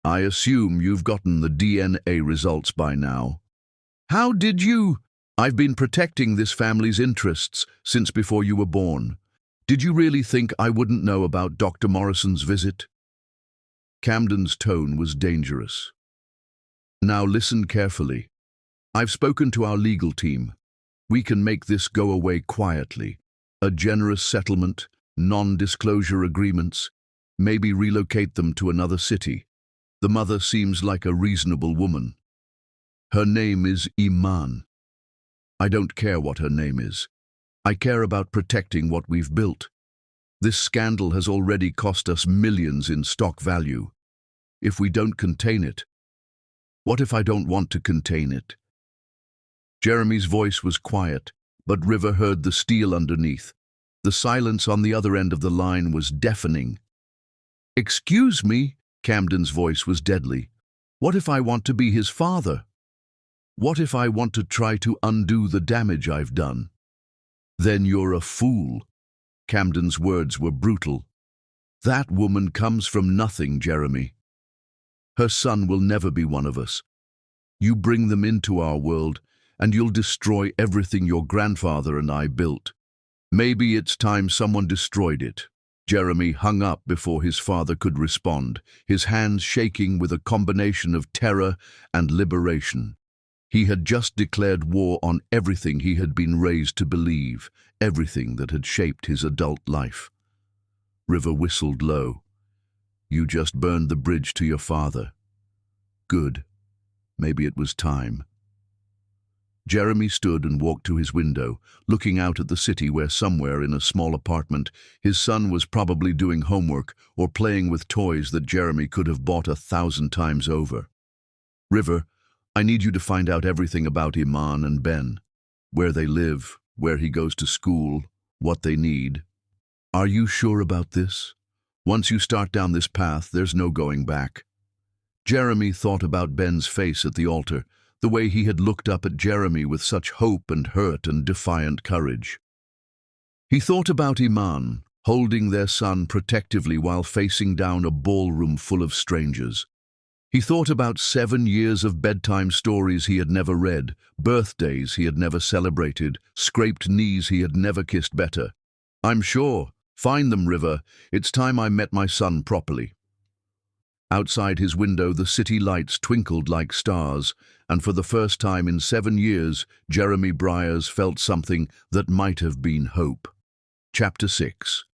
"I assume you've gotten the DNA results by now." "How did you—" "I've been protecting this family's interests since before you were born. Did you really think I wouldn't know about Dr. Morrison's visit?" Camden's tone was dangerous. "Now listen carefully. I've spoken to our legal team. We can make this go away quietly. A generous settlement, non-disclosure agreements, maybe relocate them to another city. The mother seems like a reasonable woman. Her name is Iman. I don't care what her name is. I care about protecting what we've built. This scandal has already cost us millions in stock value. If we don't contain it— What if I don't want to contain it?" Jeremy's voice was quiet, but River heard the steel underneath. The silence on the other end of the line was deafening. "Excuse me," Camden's voice was deadly. "What if I want to be his father? What if I want to try to undo the damage I've done?" "Then you're a fool." Camden's words were brutal. "That woman comes from nothing, Jeremy. Her son will never be one of us. You bring them into our world, and you'll destroy everything your grandfather and I built. Maybe it's time someone destroyed it." Jeremy hung up before his father could respond, his hands shaking with a combination of terror and liberation. He had just declared war on everything he had been raised to believe, everything that had shaped his adult life. River whistled low. "You just burned the bridge to your father." "Good. Maybe it was time." Jeremy stood and walked to his window, looking out at the city where somewhere in a small apartment, his son was probably doing homework or playing with toys that Jeremy could have bought 1,000 times over. "River, I need you to find out everything about Iman and Ben. Where they live, where he goes to school, what they need. Are you sure about this? Once you start down this path, there's no going back." Jeremy thought about Ben's face at the altar, the way he had looked up at Jeremy with such hope and hurt and defiant courage. He thought about Iman, holding their son protectively while facing down a ballroom full of strangers. He thought about 7 years of bedtime stories he had never read, birthdays he had never celebrated, scraped knees he had never kissed better. "I'm sure. Find them, River. It's time I met my son properly." Outside his window, the city lights twinkled like stars, and for the first time in 7 years, Jeremy Briers felt something that might have been hope. Chapter 6.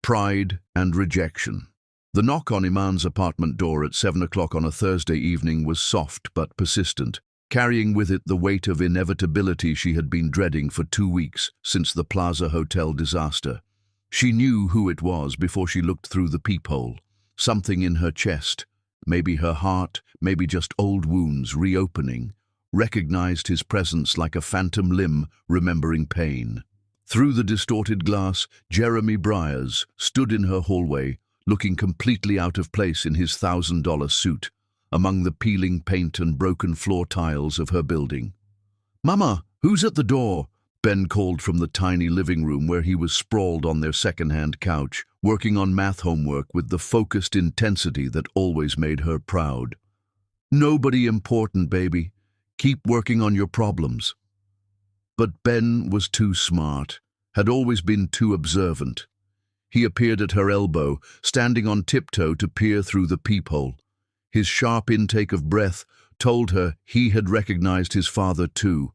Pride and Rejection. The knock on Iman's apartment door at 7 o'clock on a Thursday evening was soft but persistent, carrying with it the weight of inevitability she had been dreading for 2 weeks since the Plaza Hotel disaster. She knew who it was before she looked through the peephole. Something in her chest, maybe her heart, maybe just old wounds reopening, recognized his presence like a phantom limb remembering pain. Through the distorted glass, Jeremy Briers stood in her hallway, looking completely out of place in his $1,000 suit, among the peeling paint and broken floor tiles of her building. "Mama, who's at the door?" Ben called from the tiny living room where he was sprawled on their second-hand couch, working on math homework with the focused intensity that always made her proud. "Nobody important, baby. Keep working on your problems." But Ben was too smart, had always been too observant. He appeared at her elbow, standing on tiptoe to peer through the peephole. His sharp intake of breath told her he had recognized his father too.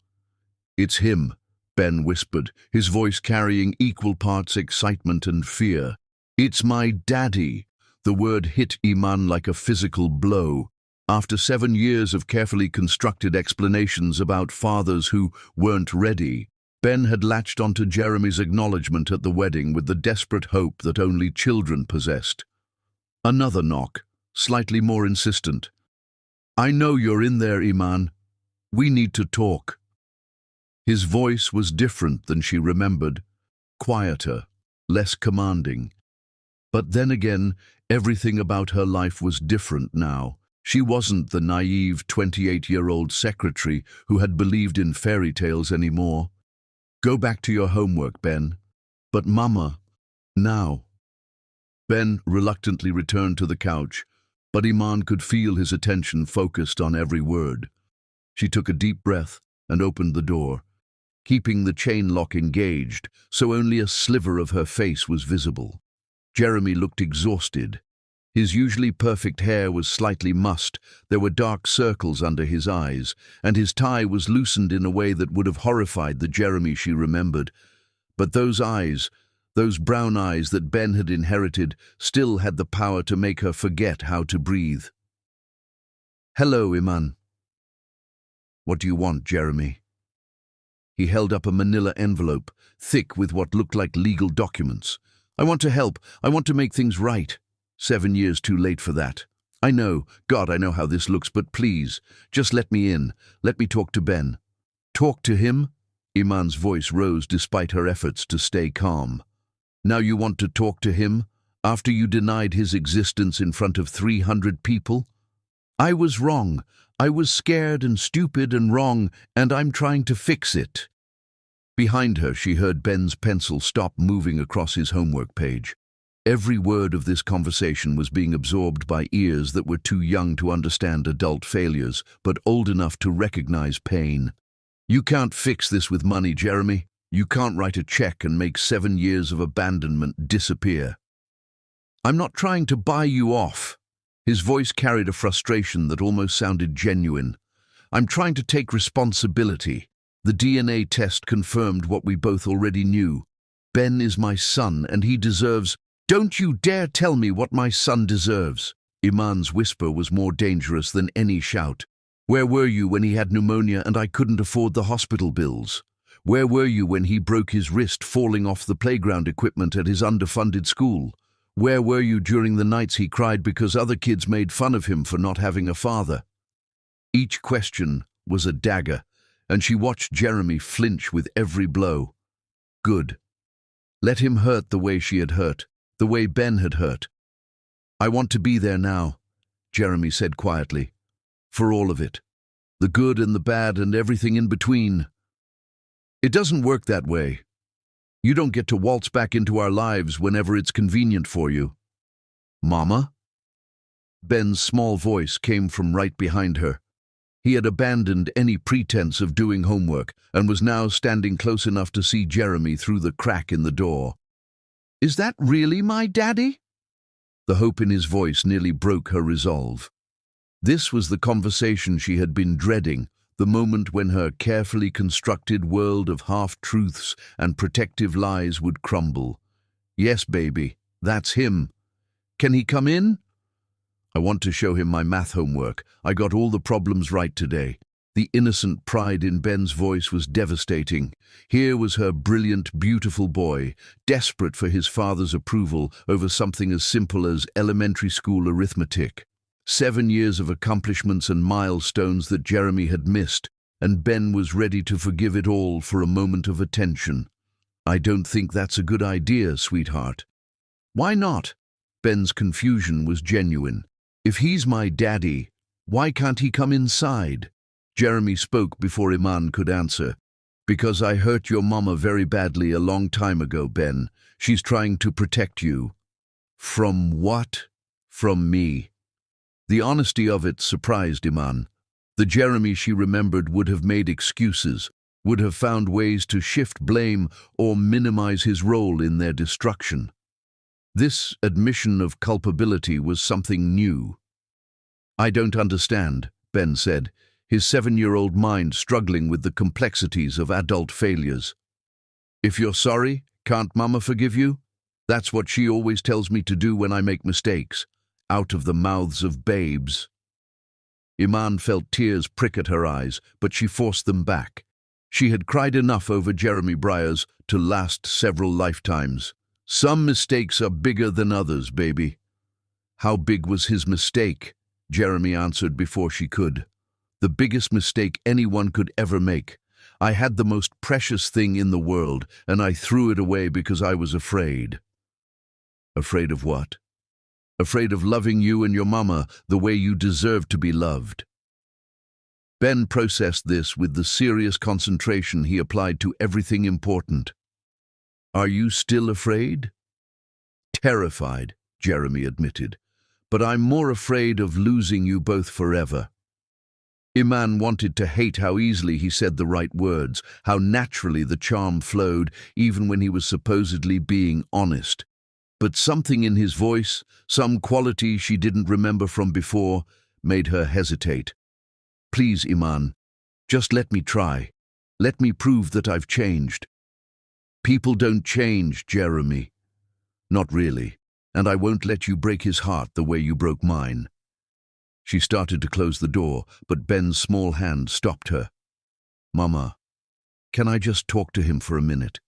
"It's him," Ben whispered, his voice carrying equal parts excitement and fear. "It's my daddy." The word hit Iman like a physical blow. After 7 years of carefully constructed explanations about fathers who weren't ready, Ben had latched onto Jeremy's acknowledgement at the wedding with the desperate hope that only children possessed. Another knock, slightly more insistent. "I know you're in there, Iman. We need to talk." His voice was different than she remembered, quieter, less commanding. But then again, everything about her life was different now. She wasn't the naive 28-year-old secretary who had believed in fairy tales anymore. "Go back to your homework, Ben." "But Mama, now." Ben reluctantly returned to the couch, but Iman could feel his attention focused on every word. She took a deep breath and opened the door, keeping the chain lock engaged so only a sliver of her face was visible. Jeremy looked exhausted. His usually perfect hair was slightly mussed, there were dark circles under his eyes, and his tie was loosened in a way that would have horrified the Jeremy she remembered. But those eyes, those brown eyes that Ben had inherited, still had the power to make her forget how to breathe. "Hello, Iman." "What do you want, Jeremy?" He held up a manila envelope, thick with what looked like legal documents. "I want to help. I want to make things right. 7 years too late for that. I know, God, I know how this looks, but please, just let me in. Let me talk to Ben." "Talk to him?" Iman's voice rose despite her efforts to stay calm. "Now you want to talk to him? After you denied his existence in front of 300 people? I was wrong. I was scared and stupid and wrong, and I'm trying to fix it." Behind her, she heard Ben's pencil stop moving across his homework page. Every word of this conversation was being absorbed by ears that were too young to understand adult failures, but old enough to recognize pain. "You can't fix this with money, Jeremy. You can't write a check and make 7 years of abandonment disappear." "I'm not trying to buy you off." His voice carried a frustration that almost sounded genuine. "I'm trying to take responsibility. The DNA test confirmed what we both already knew. Ben is my son, and he deserves—" "Don't you dare tell me what my son deserves." Iman's whisper was more dangerous than any shout. "Where were you when he had pneumonia and I couldn't afford the hospital bills? Where were you when he broke his wrist falling off the playground equipment at his underfunded school? Where were you during the nights he cried because other kids made fun of him for not having a father?" Each question was a dagger, and she watched Jeremy flinch with every blow. Good. Let him hurt the way she had hurt, the way Ben had hurt. "I want to be there now," Jeremy said quietly. "For all of it. The good and the bad and everything in between. It doesn't work that way. You don't get to waltz back into our lives whenever it's convenient for you." "Mama?" Ben's small voice came from right behind her. He had abandoned any pretense of doing homework and was now standing close enough to see Jeremy through the crack in the door. "Is that really my daddy?" The hope in his voice nearly broke her resolve. This was the conversation she had been dreading, the moment when her carefully constructed world of half-truths and protective lies would crumble. "Yes, baby, that's him. Can he come in?" "I want to show him my math homework. I got all the problems right today." The innocent pride in Ben's voice was devastating. Here was her brilliant, beautiful boy, desperate for his father's approval over something as simple as elementary school arithmetic. 7 years of accomplishments and milestones that Jeremy had missed, and Ben was ready to forgive it all for a moment of attention. "I don't think that's a good idea, sweetheart." "Why not?" Ben's confusion was genuine. "If he's my daddy, why can't he come inside?" Jeremy spoke before Iman could answer. "Because I hurt your mama very badly a long time ago, Ben. She's trying to protect you." "From what?" "From me." The honesty of it surprised Iman. The Jeremy she remembered would have made excuses, would have found ways to shift blame or minimize his role in their destruction. This admission of culpability was something new. "I don't understand," Ben said, his 7-year-old mind struggling with the complexities of adult failures. "If you're sorry, can't Mama forgive you? That's what she always tells me to do when I make mistakes. Out of the mouths of babes." Iman felt tears prick at her eyes, but she forced them back. She had cried enough over Jeremy Briers to last several lifetimes. "Some mistakes are bigger than others, baby." "How big was his mistake?" Jeremy answered before she could. "The biggest mistake anyone could ever make. I had the most precious thing in the world, and I threw it away because I was afraid." "Afraid of what?" "Afraid of loving you and your mama the way you deserve to be loved." Ben processed this with the serious concentration he applied to everything important. "Are you still afraid?" "Terrified," Jeremy admitted. "But I'm more afraid of losing you both forever." Iman wanted to hate how easily he said the right words, how naturally the charm flowed, even when he was supposedly being honest. But something in his voice, some quality she didn't remember from before, made her hesitate. "Please, Iman, just let me try. Let me prove that I've changed." "People don't change, Jeremy." "Not really, and I won't let you break his heart the way you broke mine." She started to close the door, but Ben's small hand stopped her. "Mama, can I just talk to him for a minute?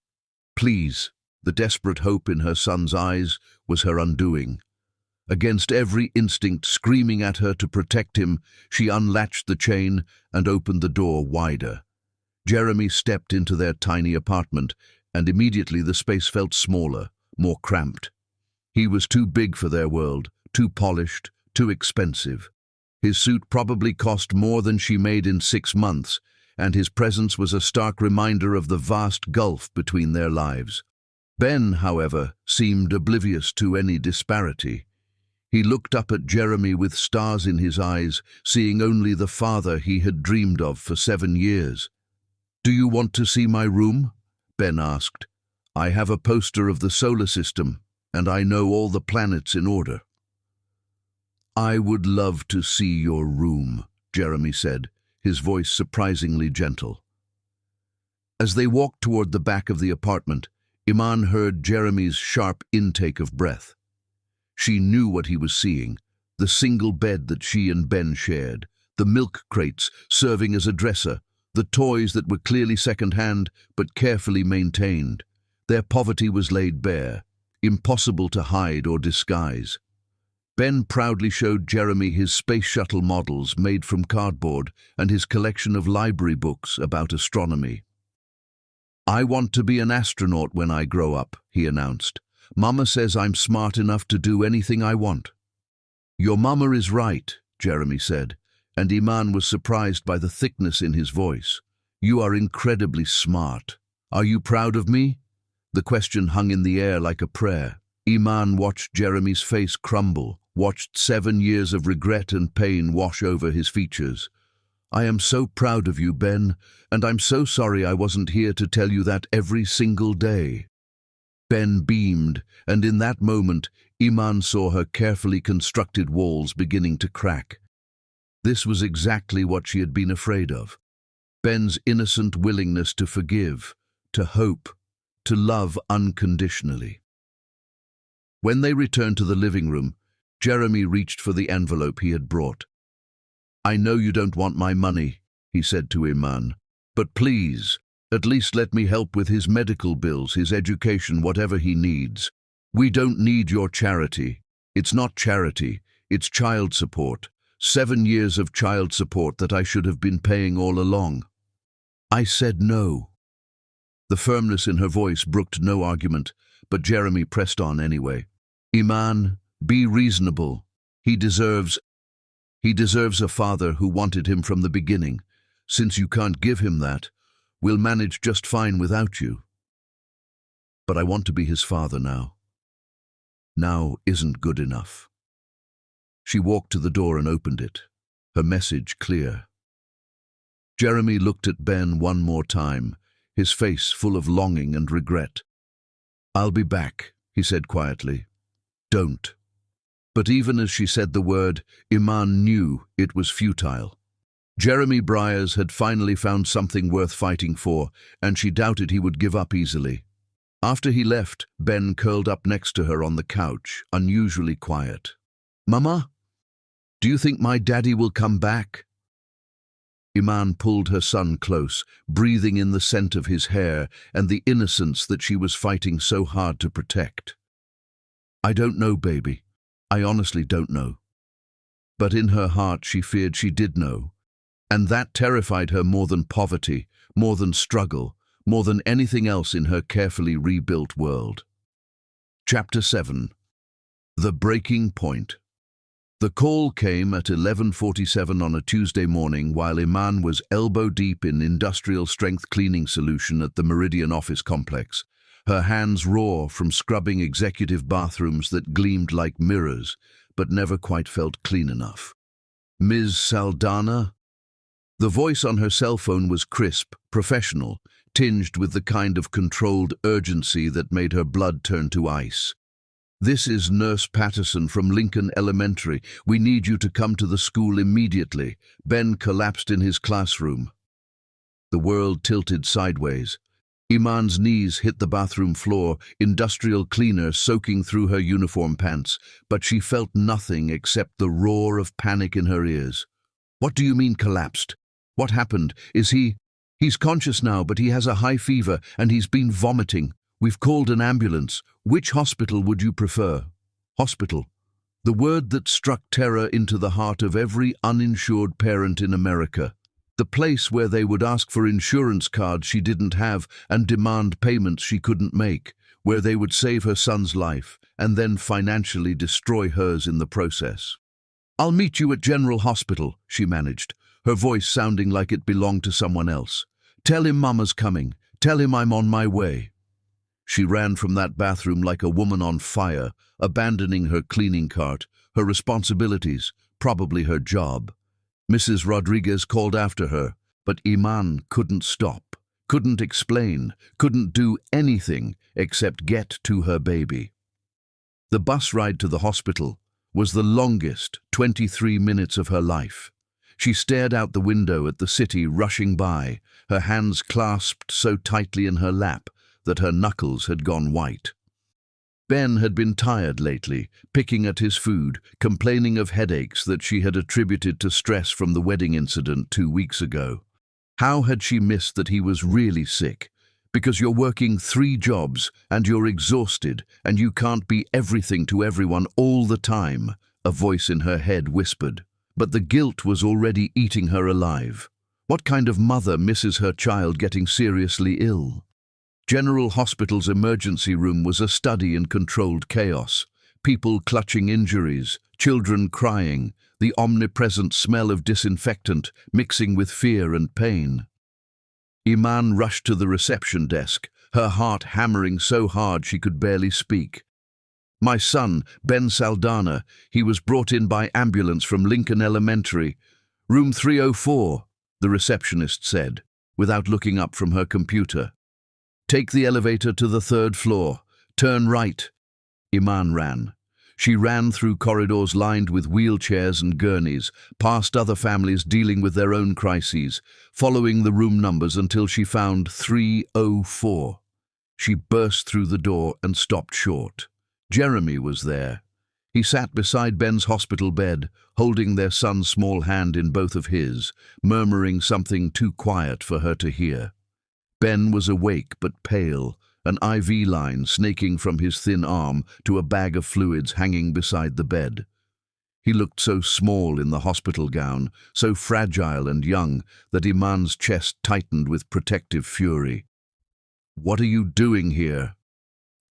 Please." The desperate hope in her son's eyes was her undoing. Against every instinct screaming at her to protect him, she unlatched the chain and opened the door wider. Jeremy stepped into their tiny apartment, and immediately the space felt smaller, more cramped. He was too big for their world, too polished, too expensive. His suit probably cost more than she made in 6 months, and his presence was a stark reminder of the vast gulf between their lives. Ben, however, seemed oblivious to any disparity. He looked up at Jeremy with stars in his eyes, seeing only the father he had dreamed of for 7 years. "Do you want to see my room?" Ben asked. "I have a poster of the solar system, and I know all the planets in order." "I would love to see your room," Jeremy said, his voice surprisingly gentle. As they walked toward the back of the apartment, Iman heard Jeremy's sharp intake of breath. She knew what he was seeing, the single bed that she and Ben shared, the milk crates serving as a dresser, the toys that were clearly second-hand but carefully maintained. Their poverty was laid bare, impossible to hide or disguise. Ben proudly showed Jeremy his space shuttle models made from cardboard and his collection of library books about astronomy. "I want to be an astronaut when I grow up," he announced. "Mama says I'm smart enough to do anything I want." "Your mama is right," Jeremy said, and Iman was surprised by the thickness in his voice. "You are incredibly smart. Are you proud of me?" The question hung in the air like a prayer. Iman watched Jeremy's face crumble, watched 7 years of regret and pain wash over his features. "I am so proud of you, Ben, and I'm so sorry I wasn't here to tell you that every single day." Ben beamed, and in that moment, Iman saw her carefully constructed walls beginning to crack. This was exactly what she had been afraid of. Ben's innocent willingness to forgive, to hope, to love unconditionally. When they returned to the living room, Jeremy reached for the envelope he had brought. "I know you don't want my money," he said to Iman, "but please, at least let me help with his medical bills, his education, whatever he needs. We don't need your charity. It's not charity, it's child support. 7 years of child support that I should have been paying all along." I said no. The firmness in her voice brooked no argument, but Jeremy pressed on anyway. "Iman, be reasonable. He deserves a father who wanted him from the beginning. Since you can't give him that, we'll manage just fine without you. But I want to be his father now. Now isn't good enough." She walked to the door and opened it, her message clear. Jeremy looked at Ben one more time, his face full of longing and regret. "I'll be back," he said quietly. "Don't." But even as she said the word, Iman knew it was futile. Jeremy Briers had finally found something worth fighting for, and she doubted he would give up easily. After he left, Ben curled up next to her on the couch, unusually quiet. "Mama, do you think my daddy will come back?" Iman pulled her son close, breathing in the scent of his hair and the innocence that she was fighting so hard to protect. "I don't know, baby. I honestly don't know." But in her heart she feared she did know, and that terrified her more than poverty, more than struggle, more than anything else in her carefully rebuilt world. Chapter 7. The Breaking Point. The call came at 11:47 on a Tuesday morning while Iman was elbow-deep in industrial-strength cleaning solution at the Meridian office complex, her hands raw from scrubbing executive bathrooms that gleamed like mirrors but never quite felt clean enough. "Ms. Saldana?" The voice on her cell phone was crisp, professional, tinged with the kind of controlled urgency that made her blood turn to ice. "This is Nurse Patterson from Lincoln Elementary. We need you to come to the school immediately." Ben collapsed in his classroom. The world tilted sideways. Iman's knees hit the bathroom floor, industrial cleaner soaking through her uniform pants, but she felt nothing except the roar of panic in her ears. "What do you mean collapsed? What happened? He's conscious now, but he has a high fever and he's been vomiting. We've called an ambulance. Which hospital would you prefer?" Hospital. The word that struck terror into the heart of every uninsured parent in America. The place where they would ask for insurance cards she didn't have and demand payments she couldn't make, where they would save her son's life and then financially destroy hers in the process. "I'll meet you at General Hospital," she managed, her voice sounding like it belonged to someone else. "Tell him Mama's coming. Tell him I'm on my way." She ran from that bathroom like a woman on fire, abandoning her cleaning cart, her responsibilities, probably her job. Mrs. Rodriguez called after her, but Iman couldn't stop, couldn't explain, couldn't do anything except get to her baby. The bus ride to the hospital was the longest 23 minutes of her life. She stared out the window at the city rushing by, her hands clasped so tightly in her lap that her knuckles had gone white. Ben had been tired lately, picking at his food, complaining of headaches that she had attributed to stress from the wedding incident 2 weeks ago. How had she missed that he was really sick? Because you're working 3 jobs and you're exhausted and you can't be everything to everyone all the time, a voice in her head whispered. But the guilt was already eating her alive. What kind of mother misses her child getting seriously ill? General Hospital's emergency room was a study in controlled chaos. People clutching injuries, children crying, the omnipresent smell of disinfectant mixing with fear and pain. Iman rushed to the reception desk, her heart hammering so hard she could barely speak. My son, Ben Saldana. He was brought in by ambulance from Lincoln Elementary. Room 304, the receptionist said, without looking up from her computer. Take the elevator to the 3rd floor. Turn right. Iman ran. She ran through corridors lined with wheelchairs and gurneys, past other families dealing with their own crises, following the room numbers until she found 304. She burst through the door and stopped short. Jeremy was there. He sat beside Ben's hospital bed, holding their son's small hand in both of his, murmuring something too quiet for her to hear. Ben was awake but pale, an IV line snaking from his thin arm to a bag of fluids hanging beside the bed. He looked so small in the hospital gown, so fragile and young, that Iman's chest tightened with protective fury. "What are you doing here?"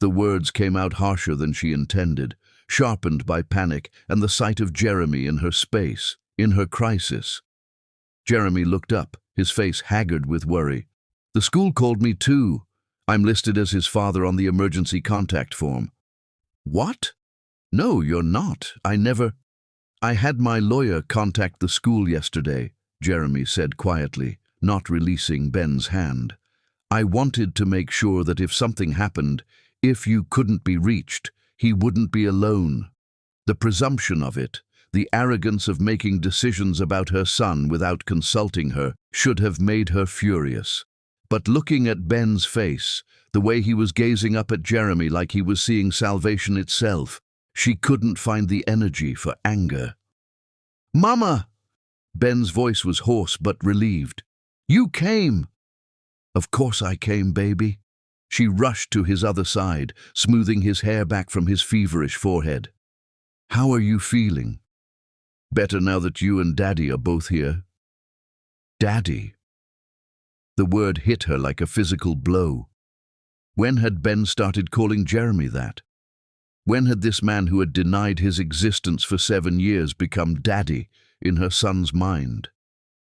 The words came out harsher than she intended, sharpened by panic and the sight of Jeremy in her space, in her crisis. Jeremy looked up, his face haggard with worry. "The school called me too. I'm listed as his father on the emergency contact form." "What? No, you're not. I had my lawyer contact the school yesterday," Jeremy said quietly, not releasing Ben's hand. "I wanted to make sure that if something happened, if you couldn't be reached, he wouldn't be alone." The presumption of it, the arrogance of making decisions about her son without consulting her, should have made her furious. But looking at Ben's face, the way he was gazing up at Jeremy like he was seeing salvation itself, she couldn't find the energy for anger. "Mama!" Ben's voice was hoarse but relieved. "You came!" "Of course I came, baby." She rushed to his other side, smoothing his hair back from his feverish forehead. "How are you feeling?" "Better now that you and Daddy are both here." "Daddy?" The word hit her like a physical blow. When had Ben started calling Jeremy that? When had this man who had denied his existence for 7 years become Daddy in her son's mind?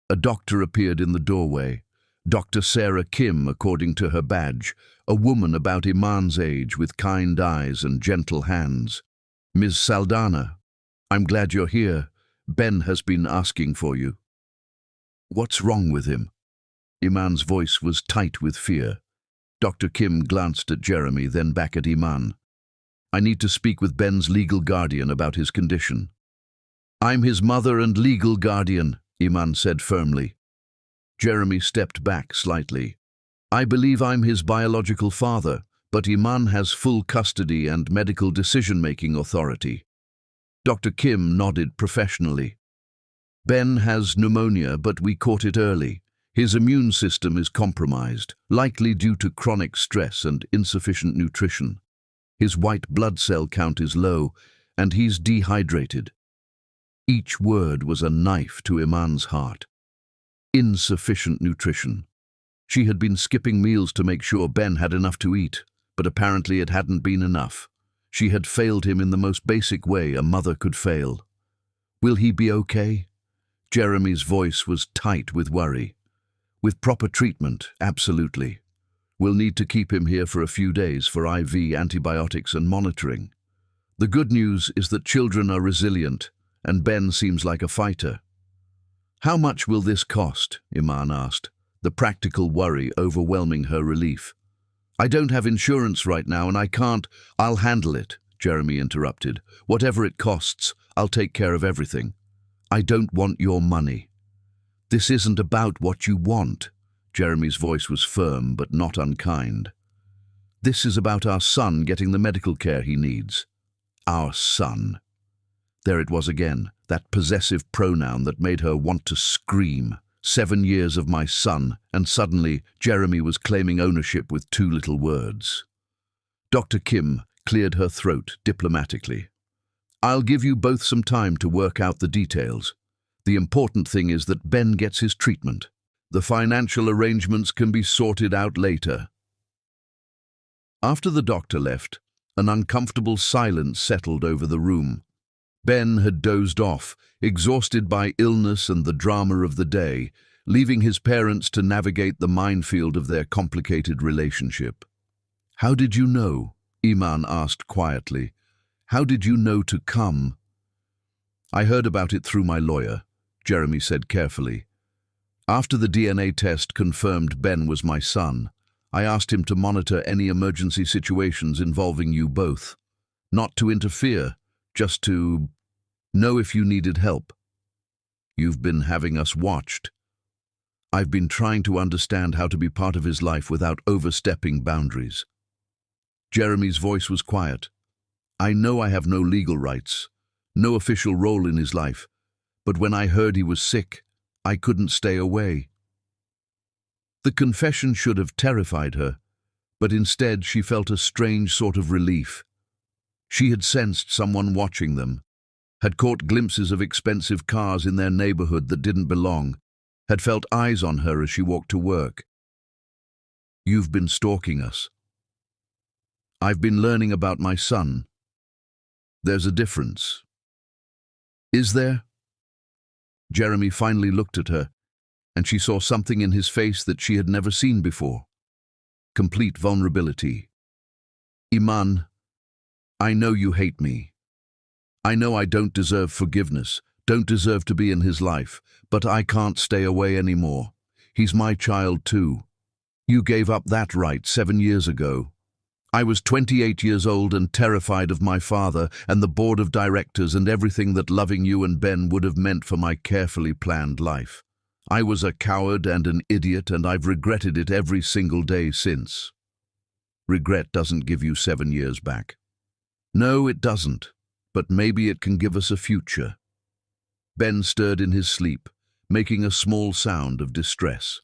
A doctor appeared in the doorway. Dr. Sarah Kim, according to her badge, a woman about Iman's age with kind eyes and gentle hands. "Ms. Saldana, I'm glad you're here. Ben has been asking for you." "What's wrong with him?" Iman's voice was tight with fear. Dr. Kim glanced at Jeremy, then back at Iman. "I need to speak with Ben's legal guardian about his condition." "I'm his mother and legal guardian," Iman said firmly. Jeremy stepped back slightly. "I believe I'm his biological father, but Iman has full custody and medical decision-making authority." Dr. Kim nodded professionally. "Ben has pneumonia, but we caught it early. His immune system is compromised, likely due to chronic stress and insufficient nutrition. His white blood cell count is low, and he's dehydrated." Each word was a knife to Iman's heart. Insufficient nutrition. She had been skipping meals to make sure Ben had enough to eat, but apparently it hadn't been enough. She had failed him in the most basic way a mother could fail. "Will he be okay?" Jeremy's voice was tight with worry. "With proper treatment, absolutely. We'll need to keep him here for a few days for IV antibiotics and monitoring. The good news is that children are resilient, and Ben seems like a fighter." "How much will this cost?" Iman asked, the practical worry overwhelming her relief. "I don't have insurance right now and I can't—" "I'll handle it," Jeremy interrupted. "Whatever it costs, I'll take care of everything. I don't want your money." "This isn't about what you want." Jeremy's voice was firm but not unkind. "This is about our son getting the medical care he needs." Our son. There it was again, that possessive pronoun that made her want to scream. 7 years of my son, and suddenly Jeremy was claiming ownership with 2 little words. Dr. Kim cleared her throat diplomatically. "I'll give you both some time to work out the details. The important thing is that Ben gets his treatment. The financial arrangements can be sorted out later." After the doctor left, an uncomfortable silence settled over the room. Ben had dozed off, exhausted by illness and the drama of the day, leaving his parents to navigate the minefield of their complicated relationship. "How did you know?" Iman asked quietly. How did you know to come? I heard about it through my lawyer, Jeremy said carefully. After the DNA test confirmed Ben was my son, I asked him to monitor any emergency situations involving you both. Not to interfere, just to know if you needed help. You've been having us watched. I've been trying to understand how to be part of his life without overstepping boundaries. Jeremy's voice was quiet. I know I have no legal rights, no official role in his life, but when I heard he was sick, I couldn't stay away. The confession should have terrified her, but instead she felt a strange sort of relief. She had sensed someone watching them, had caught glimpses of expensive cars in their neighborhood that didn't belong, had felt eyes on her as she walked to work. You've been stalking us. I've been learning about my son. There's a difference. Is there? Jeremy finally looked at her, and she saw something in his face that she had never seen before. Complete vulnerability. Iman, I know you hate me. I know I don't deserve forgiveness, don't deserve to be in his life, but I can't stay away anymore. He's my child too. You gave up that right 7 years ago. I was 28 years old and terrified of my father and the board of directors and everything that loving you and Ben would have meant for my carefully planned life. I was a coward and an idiot, and I've regretted it every single day since. Regret doesn't give you 7 years back. No, it doesn't, but maybe it can give us a future. Ben stirred in his sleep, making a small sound of distress.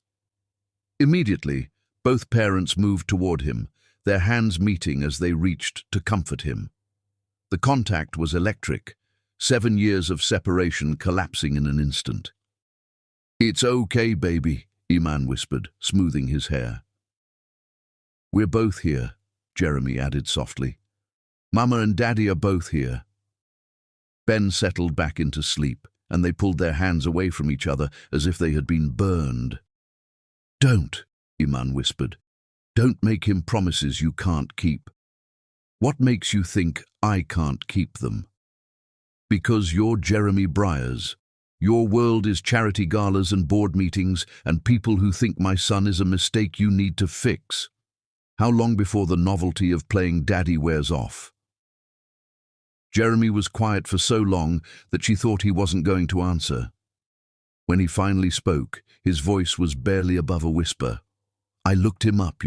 Immediately, both parents moved toward him, their hands meeting as they reached to comfort him. The contact was electric, 7 years of separation collapsing in an instant. It's okay, baby, Iman whispered, smoothing his hair. We're both here, Jeremy added softly. Mama and Daddy are both here. Ben settled back into sleep, and they pulled their hands away from each other as if they had been burned. Don't, Iman whispered. Don't make him promises you can't keep. What makes you think I can't keep them? Because you're Jeremy Briers. Your world is charity galas and board meetings and people who think my son is a mistake you need to fix. How long before the novelty of playing daddy wears off? Jeremy was quiet for so long that she thought he wasn't going to answer. When he finally spoke, his voice was barely above a whisper. I looked him up,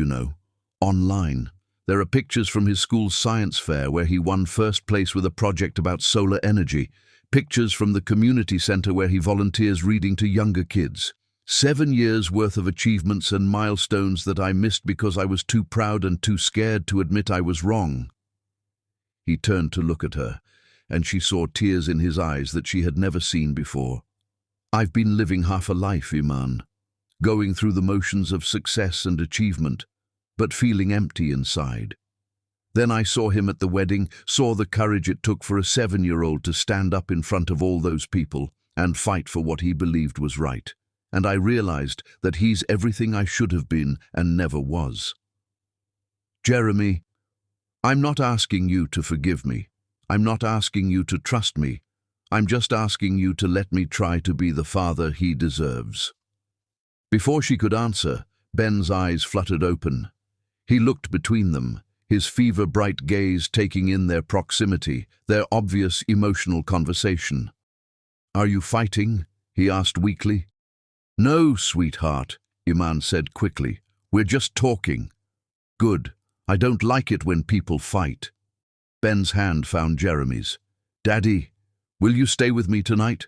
online. There are pictures from his school's science fair where he won first place with a project about solar energy, pictures from the community center where he volunteers reading to younger kids. 7 years worth of achievements and milestones that I missed because I was too proud and too scared to admit I was wrong. He turned to look at her, and she saw tears in his eyes that she had never seen before. I've been living half a life, Iman, going through the motions of success and achievement, but feeling empty inside. Then I saw him at the wedding, saw the courage it took for a 7-year-old to stand up in front of all those people and fight for what he believed was right. And I realized that he's everything I should have been and never was. Jeremy, I'm not asking you to forgive me. I'm not asking you to trust me. I'm just asking you to let me try to be the father he deserves. Before she could answer, Ben's eyes fluttered open. He looked between them, his fever-bright gaze taking in their proximity, their obvious emotional conversation. Are you fighting? He asked weakly. No, sweetheart, Iman said quickly. We're just talking. Good. I don't like it when people fight. Ben's hand found Jeremy's. Daddy, will you stay with me tonight?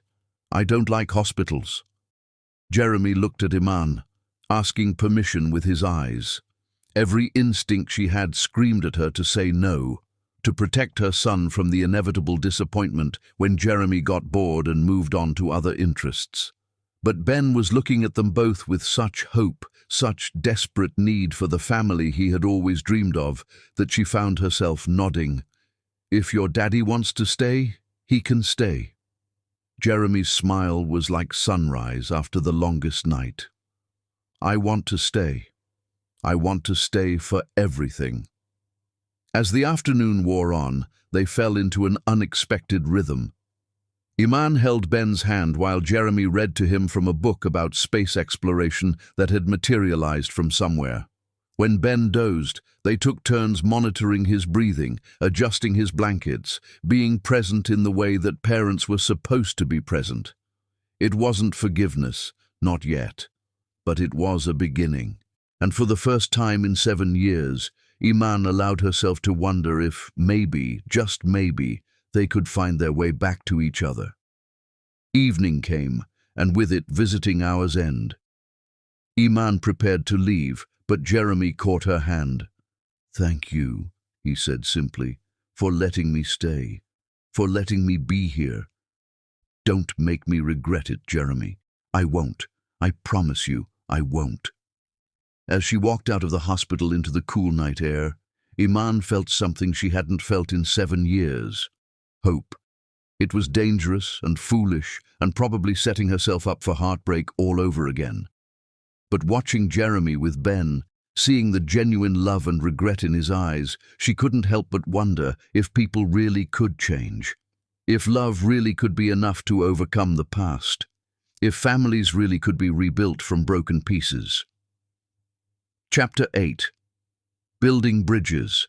I don't like hospitals. Jeremy looked at Iman, asking permission with his eyes. Every instinct she had screamed at her to say no, to protect her son from the inevitable disappointment when Jeremy got bored and moved on to other interests. But Ben was looking at them both with such hope, such desperate need for the family he had always dreamed of, that she found herself nodding. If your daddy wants to stay, he can stay. Jeremy's smile was like sunrise after the longest night. I want to stay. I want to stay for everything. As the afternoon wore on, they fell into an unexpected rhythm. Iman held Ben's hand while Jeremy read to him from a book about space exploration that had materialized from somewhere. When Ben dozed, they took turns monitoring his breathing, adjusting his blankets, being present in the way that parents were supposed to be present. It wasn't forgiveness, not yet, but it was a beginning. And for the first time in 7 years, Iman allowed herself to wonder if maybe, just maybe, they could find their way back to each other. Evening came, and with it visiting hour's end. Iman prepared to leave, but Jeremy caught her hand. "Thank you," he said simply, "for letting me stay, for letting me be here. Don't make me regret it, Jeremy. I won't. I promise you, I won't." As she walked out of the hospital into the cool night air, Iman felt something she hadn't felt in 7 years. Hope. It was dangerous and foolish and probably setting herself up for heartbreak all over again. But watching Jeremy with Ben, seeing the genuine love and regret in his eyes, she couldn't help but wonder if people really could change. If love really could be enough to overcome the past. If families really could be rebuilt from broken pieces. Chapter 8. Building Bridges.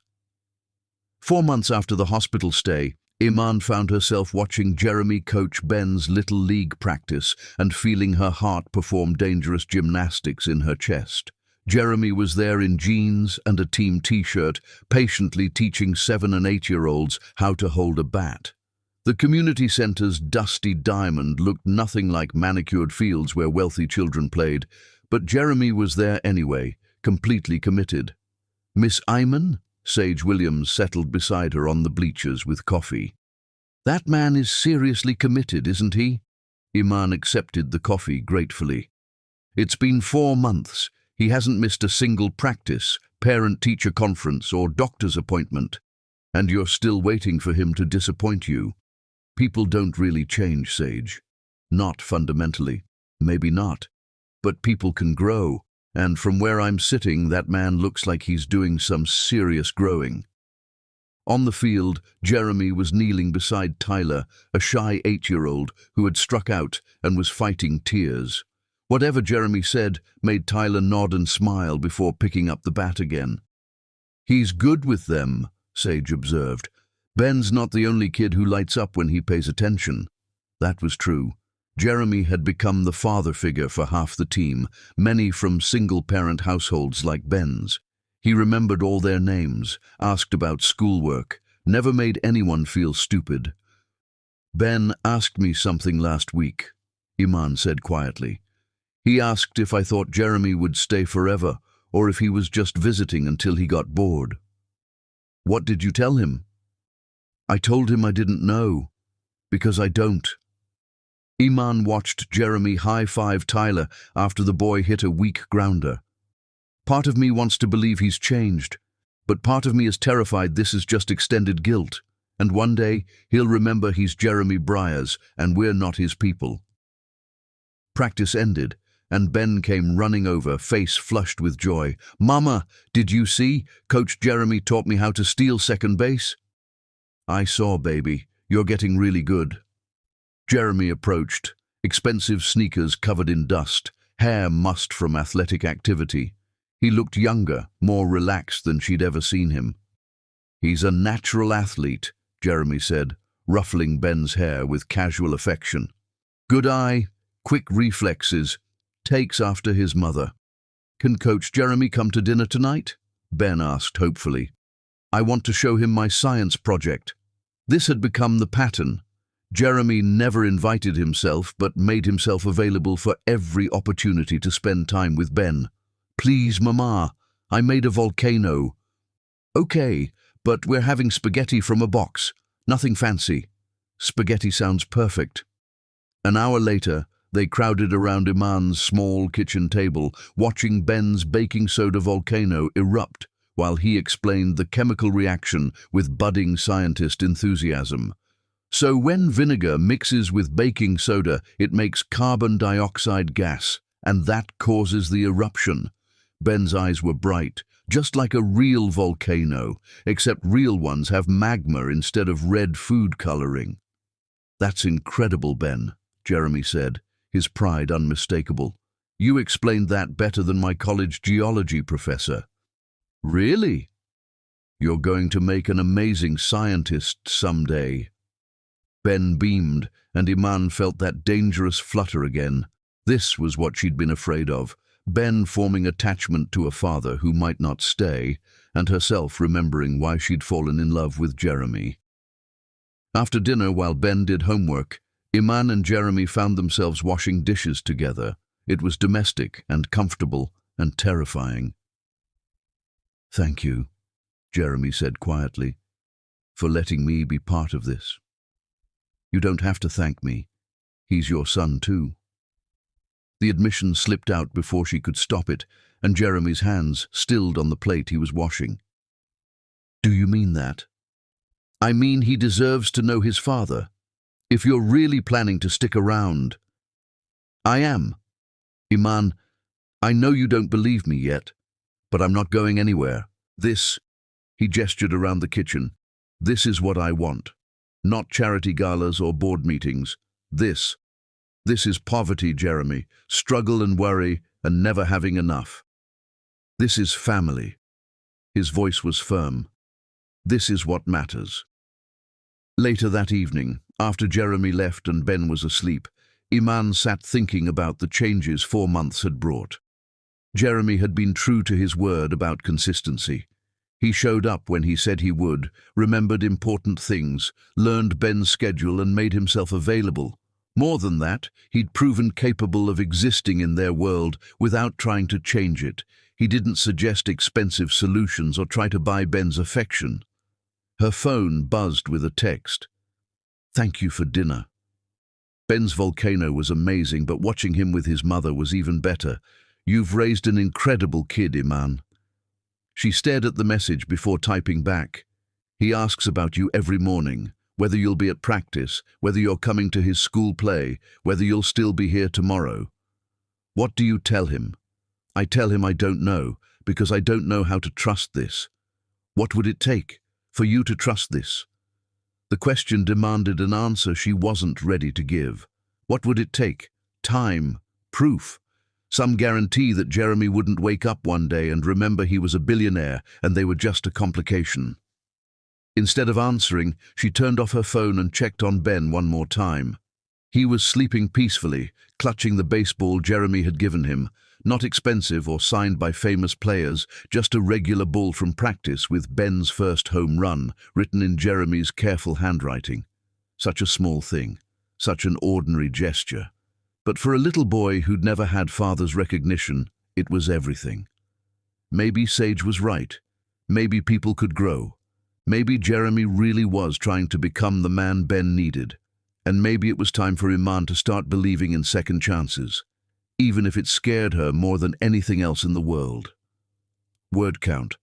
4 months after the hospital stay, Iman found herself watching Jeremy coach Ben's little league practice and feeling her heart perform dangerous gymnastics in her chest. Jeremy was there in jeans and a team t-shirt, patiently teaching 7- and 8-year-olds how to hold a bat. The community center's dusty diamond looked nothing like manicured fields where wealthy children played, but Jeremy was there anyway, completely committed. "Miss Iman?" Sage Williams settled beside her on the bleachers with coffee. "That man is seriously committed, isn't he?" Iman accepted the coffee gratefully. "It's been 4 months. He hasn't missed a single practice, parent-teacher conference, or doctor's appointment. And you're still waiting for him to disappoint you. People don't really change, Sage. Not fundamentally. Maybe not. But people can grow. And from where I'm sitting, that man looks like he's doing some serious growing." On the field, Jeremy was kneeling beside Tyler, a shy 8-year-old who had struck out and was fighting tears. Whatever Jeremy said made Tyler nod and smile before picking up the bat again. "He's good with them," Sage observed. "Ben's not the only kid who lights up when he pays attention." That was true. Jeremy had become the father figure for half the team, many from single-parent households like Ben's. He remembered all their names, asked about schoolwork, never made anyone feel stupid. "Ben asked me something last week," Iman said quietly. "He asked if I thought Jeremy would stay forever, or if he was just visiting until he got bored." "What did you tell him?" "I told him I didn't know, because I don't." Iman watched Jeremy high-five Tyler after the boy hit a weak grounder. "Part of me wants to believe he's changed, but part of me is terrified this is just extended guilt, and one day he'll remember he's Jeremy Briers and we're not his people." Practice ended, and Ben came running over, face flushed with joy. "Mama, did you see? Coach Jeremy taught me how to steal second base." "I saw, baby. You're getting really good." Jeremy approached, expensive sneakers covered in dust, hair mussed from athletic activity. He looked younger, more relaxed than she'd ever seen him. "He's a natural athlete," Jeremy said, ruffling Ben's hair with casual affection. "Good eye, quick reflexes, takes after his mother." "Can Coach Jeremy come to dinner tonight?" Ben asked hopefully. "I want to show him my science project." This had become the pattern. Jeremy never invited himself, but made himself available for every opportunity to spend time with Ben. "Please, Mama, I made a volcano." "Okay, but we're having spaghetti from a box. Nothing fancy." "Spaghetti sounds perfect." An hour later, they crowded around Iman's small kitchen table, watching Ben's baking soda volcano erupt while he explained the chemical reaction with budding scientist enthusiasm. "So when vinegar mixes with baking soda, it makes carbon dioxide gas, and that causes the eruption." Ben's eyes were bright, just like a real volcano, except real ones have magma instead of red food coloring. That's incredible, Ben, Jeremy said, his pride unmistakable. You explained that better than my college geology professor. Really? You're going to make an amazing scientist someday. Ben beamed, and Iman felt that dangerous flutter again. This was what she'd been afraid of. Ben forming attachment to a father who might not stay, and herself remembering why she'd fallen in love with Jeremy. After dinner, while Ben did homework, Iman and Jeremy found themselves washing dishes together. It was domestic and comfortable and terrifying. "Thank you," Jeremy said quietly, "for letting me be part of this. You don't have to thank me. He's your son too." The admission slipped out before she could stop it, and Jeremy's hands stilled on the plate he was washing. "Do you mean that?" "I mean he deserves to know his father. If you're really planning to stick around." "I am. Iman, I know you don't believe me yet, but I'm not going anywhere. This," he gestured around the kitchen, "this is what I want. Not charity galas or board meetings. This is poverty, Jeremy, struggle and worry and never having enough. This is family." His voice was firm. "This is what matters." Later that evening, after Jeremy left and Ben was asleep, Iman sat thinking about the changes 4 months had brought. Jeremy had been true to his word about consistency. He showed up when he said he would, remembered important things, learned Ben's schedule and made himself available. More than that, he'd proven capable of existing in their world without trying to change it. He didn't suggest expensive solutions or try to buy Ben's affection. Her phone buzzed with a text. "Thank you for dinner." Ben's volcano was amazing, but watching him with his mother was even better. "You've raised an incredible kid, Iman." She stared at the message before typing back. "He asks about you every morning, whether you'll be at practice, whether you're coming to his school play, whether you'll still be here tomorrow." "What do you tell him?" "I tell him I don't know, because I don't know how to trust this." "What would it take for you to trust this?" The question demanded an answer she wasn't ready to give. What would it take? Time, proof, some guarantee that Jeremy wouldn't wake up one day and remember he was a billionaire and they were just a complication. Instead of answering, she turned off her phone and checked on Ben one more time. He was sleeping peacefully, clutching the baseball Jeremy had given him. Not expensive or signed by famous players, just a regular ball from practice with Ben's first home run, written in Jeremy's careful handwriting. Such a small thing, such an ordinary gesture. But for a little boy who'd never had father's recognition, it was everything. Maybe Sage was right. Maybe people could grow. Maybe Jeremy really was trying to become the man Ben needed. And maybe it was time for Iman to start believing in second chances, even if it scared her more than anything else in the world. Word count.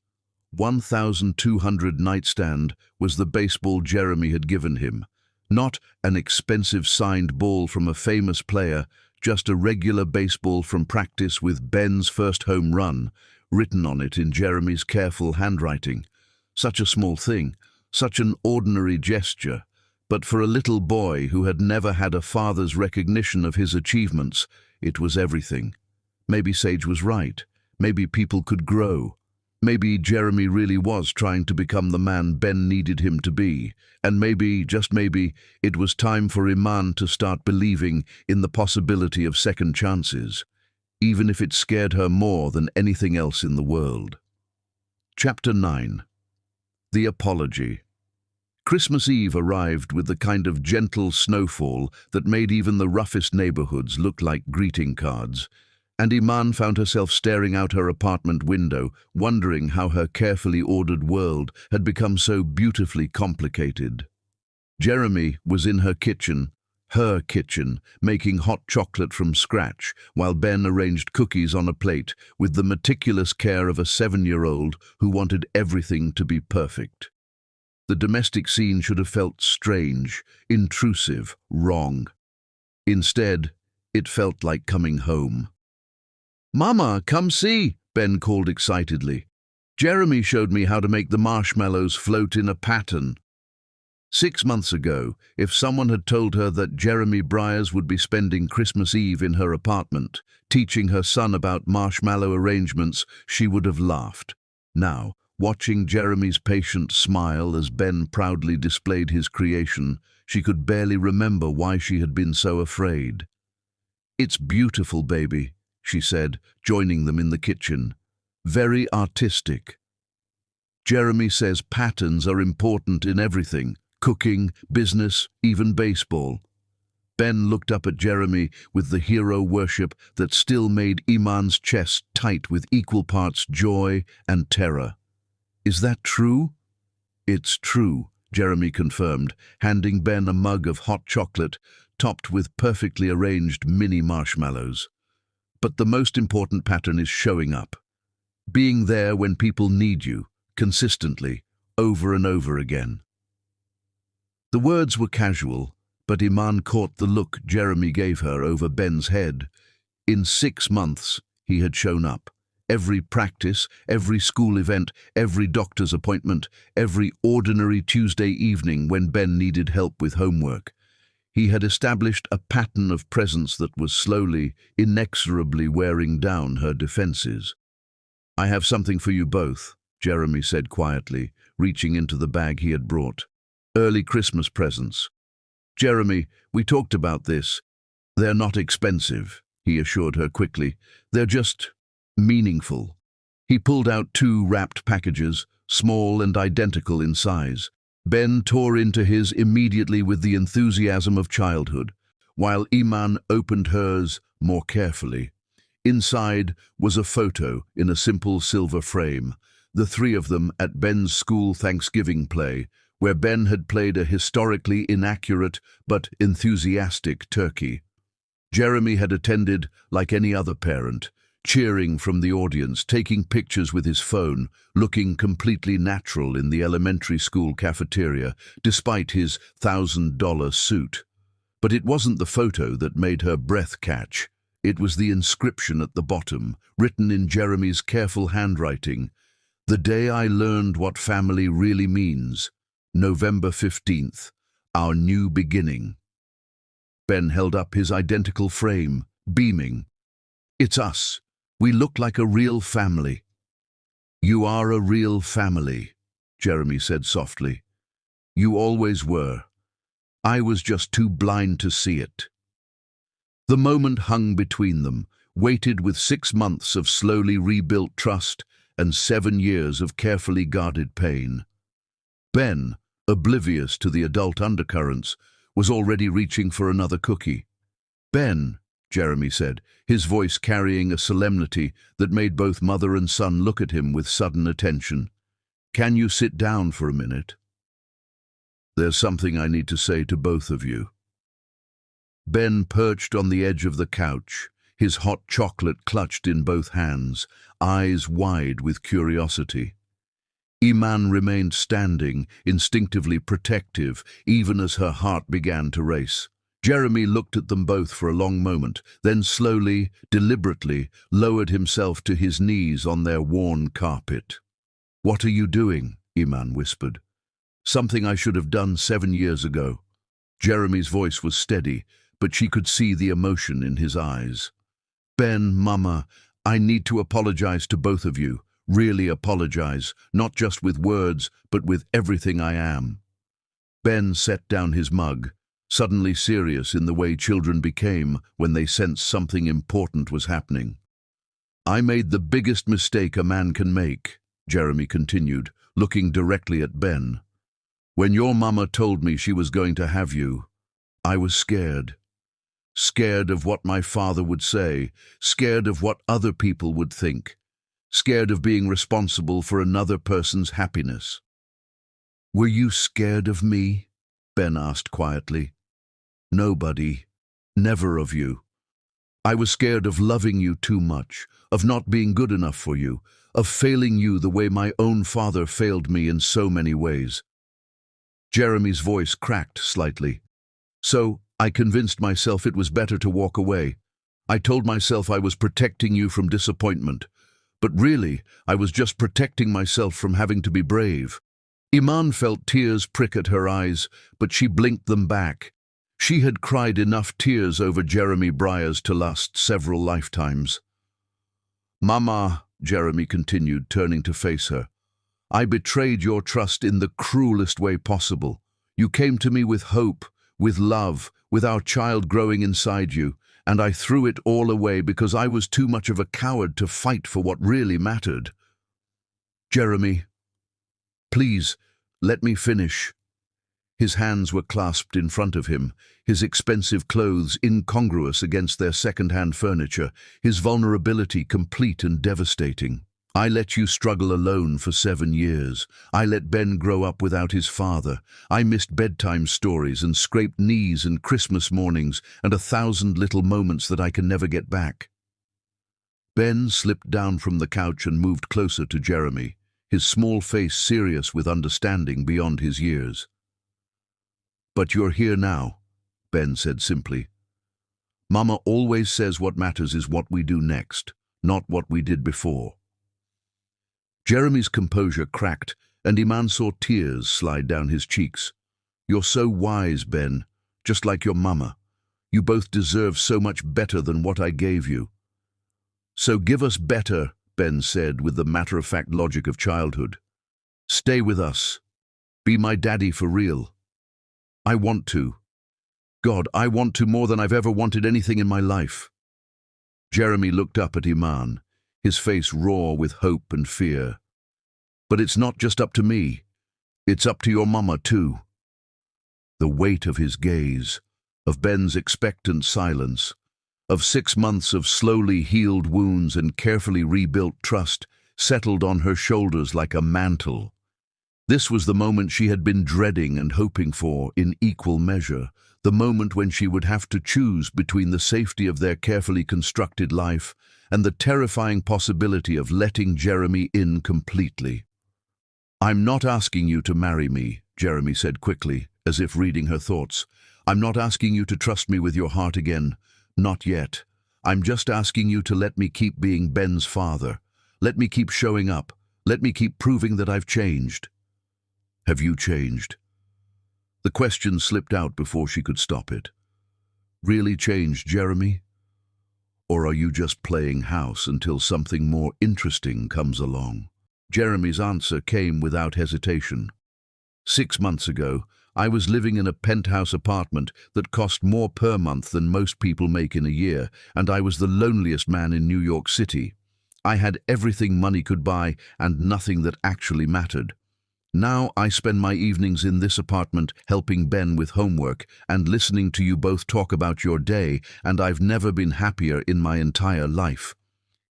1,200 nightstand was the baseball Jeremy had given him. Not an expensive signed ball from a famous player, just a regular baseball from practice with Ben's first home run, written on it in Jeremy's careful handwriting. Such a small thing, such an ordinary gesture. But for a little boy who had never had a father's recognition of his achievements, it was everything. Maybe Sage was right. Maybe people could grow. Maybe Jeremy really was trying to become the man Ben needed him to be. And maybe, just maybe, it was time for Iman to start believing in the possibility of second chances, even if it scared her more than anything else in the world. Chapter 9. The Apology. Christmas Eve arrived with the kind of gentle snowfall that made even the roughest neighborhoods look like greeting cards, and Iman found herself staring out her apartment window, wondering how her carefully ordered world had become so beautifully complicated. Jeremy was in her kitchen, making hot chocolate from scratch, while Ben arranged cookies on a plate with the meticulous care of a 7-year-old who wanted everything to be perfect. The domestic scene should have felt strange, intrusive, wrong. Instead, it felt like coming home. "Mama, come see," Ben called excitedly. Jeremy showed me how to make the marshmallows float in a pattern. 6 months ago, if someone had told her that Jeremy Briers would be spending Christmas Eve in her apartment, teaching her son about marshmallow arrangements, she would have laughed. Now, watching Jeremy's patient smile as Ben proudly displayed his creation, she could barely remember why she had been so afraid. "It's beautiful, baby," she said, joining them in the kitchen. "Very artistic." Jeremy says patterns are important in everything: cooking, business, even baseball. Ben looked up at Jeremy with the hero worship that still made Iman's chest tight with equal parts joy and terror. "Is that true?" "It's true," Jeremy confirmed, handing Ben a mug of hot chocolate topped with perfectly arranged mini marshmallows. "But the most important pattern is showing up. Being there when people need you, consistently, over and over again." The words were casual, but Iman caught the look Jeremy gave her over Ben's head. In 6 months, he had shown up. Every practice, every school event, every doctor's appointment, every ordinary Tuesday evening when Ben needed help with homework. He had established a pattern of presence that was slowly, inexorably wearing down her defenses. "I have something for you both," Jeremy said quietly, reaching into the bag he had brought. "Early Christmas presents." "Jeremy, we talked about this. They're not expensive," he assured her quickly. "They're just meaningful." He pulled out 2 wrapped packages, small and identical in size. Ben tore into his immediately with the enthusiasm of childhood, while Iman opened hers more carefully. Inside was a photo in a simple silver frame, the 3 of them at Ben's school Thanksgiving play, where Ben had played a historically inaccurate but enthusiastic turkey. Jeremy had attended like any other parent, cheering from the audience, taking pictures with his phone, looking completely natural in the elementary school cafeteria, despite his $1,000 suit. But it wasn't the photo that made her breath catch. It was the inscription at the bottom, written in Jeremy's careful handwriting. "The day I learned what family really means. November 15th, our new beginning." Ben held up his identical frame, beaming. "It's us. We look like a real family." "You are a real family," Jeremy said softly. "You always were. I was just too blind to see it." The moment hung between them, weighted with 6 months of slowly rebuilt trust and 7 years of carefully guarded pain. Ben, oblivious to the adult undercurrents, was already reaching for another cookie. "Ben," Jeremy said, his voice carrying a solemnity that made both mother and son look at him with sudden attention. "Can you sit down for a minute? There's something I need to say to both of you." Ben perched on the edge of the couch, his hot chocolate clutched in both hands, eyes wide with curiosity. Iman remained standing, instinctively protective, even as her heart began to race. Jeremy looked at them both for a long moment, then slowly, deliberately, lowered himself to his knees on their worn carpet. "What are you doing?" Iman whispered. "Something I should have done 7 years ago." Jeremy's voice was steady, but she could see the emotion in his eyes. "Ben, Mama, I need to apologize to both of you. Really apologize, not just with words, but with everything I am." Ben set down his mug, suddenly serious in the way children became when they sensed something important was happening. "I made the biggest mistake a man can make," Jeremy continued, looking directly at Ben. "When your mama told me she was going to have you, I was scared. Scared of what my father would say, scared of what other people would think, scared of being responsible for another person's happiness." "Were you scared of me?" Ben asked quietly. "Nobody. Never of you. I was scared of loving you too much, of not being good enough for you, of failing you the way my own father failed me in so many ways." Jeremy's voice cracked slightly. "So I convinced myself it was better to walk away. I told myself I was protecting you from disappointment. But really, I was just protecting myself from having to be brave. Iman felt tears prick at her eyes, but she blinked them back. She had cried enough tears over Jeremy Briers to last several lifetimes. "Mama," Jeremy continued, turning to face her, "I betrayed your trust in the cruelest way possible. You came to me with hope, with love, with our child growing inside you, and I threw it all away because I was too much of a coward to fight for what really mattered. Jeremy, please, let me finish." His hands were clasped in front of him, his expensive clothes incongruous against their second-hand furniture, his vulnerability complete and devastating. "I let you struggle alone for 7 years. I let Ben grow up without his father. I missed bedtime stories and scraped knees and Christmas mornings and 1,000 little moments that I can never get back." Ben slipped down from the couch and moved closer to Jeremy, his small face serious with understanding beyond his years. "But you're here now," Ben said simply. "Mama always says what matters is what we do next, not what we did before." Jeremy's composure cracked, and Iman saw tears slide down his cheeks. "You're so wise, Ben, just like your mama. You both deserve so much better than what I gave you." "So give us better," Ben said with the matter-of-fact logic of childhood. "Stay with us. Be my daddy for real. I want to. God, I want to more than I've ever wanted anything in my life." Jeremy looked up at Iman, his face raw with hope and fear. "But it's not just up to me. It's up to your mama too." The weight of his gaze, of Ben's expectant silence, of 6 months of slowly healed wounds and carefully rebuilt trust, settled on her shoulders like a mantle. This was the moment she had been dreading and hoping for in equal measure, the moment when she would have to choose between the safety of their carefully constructed life and the terrifying possibility of letting Jeremy in completely. "I'm not asking you to marry me," Jeremy said quickly, as if reading her thoughts. "I'm not asking you to trust me with your heart again. Not yet. I'm just asking you to let me keep being Ben's father. Let me keep showing up. Let me keep proving that I've changed." "Have you changed?" The question slipped out before she could stop it. "Really changed, Jeremy? Or are you just playing house until something more interesting comes along?" Jeremy's answer came without hesitation. 6 months ago, I was living in a penthouse apartment that cost more per month than most people make in a year, and I was the loneliest man in New York City. I had everything money could buy and nothing that actually mattered. Now I spend my evenings in this apartment helping Ben with homework and listening to you both talk about your day, and I've never been happier in my entire life."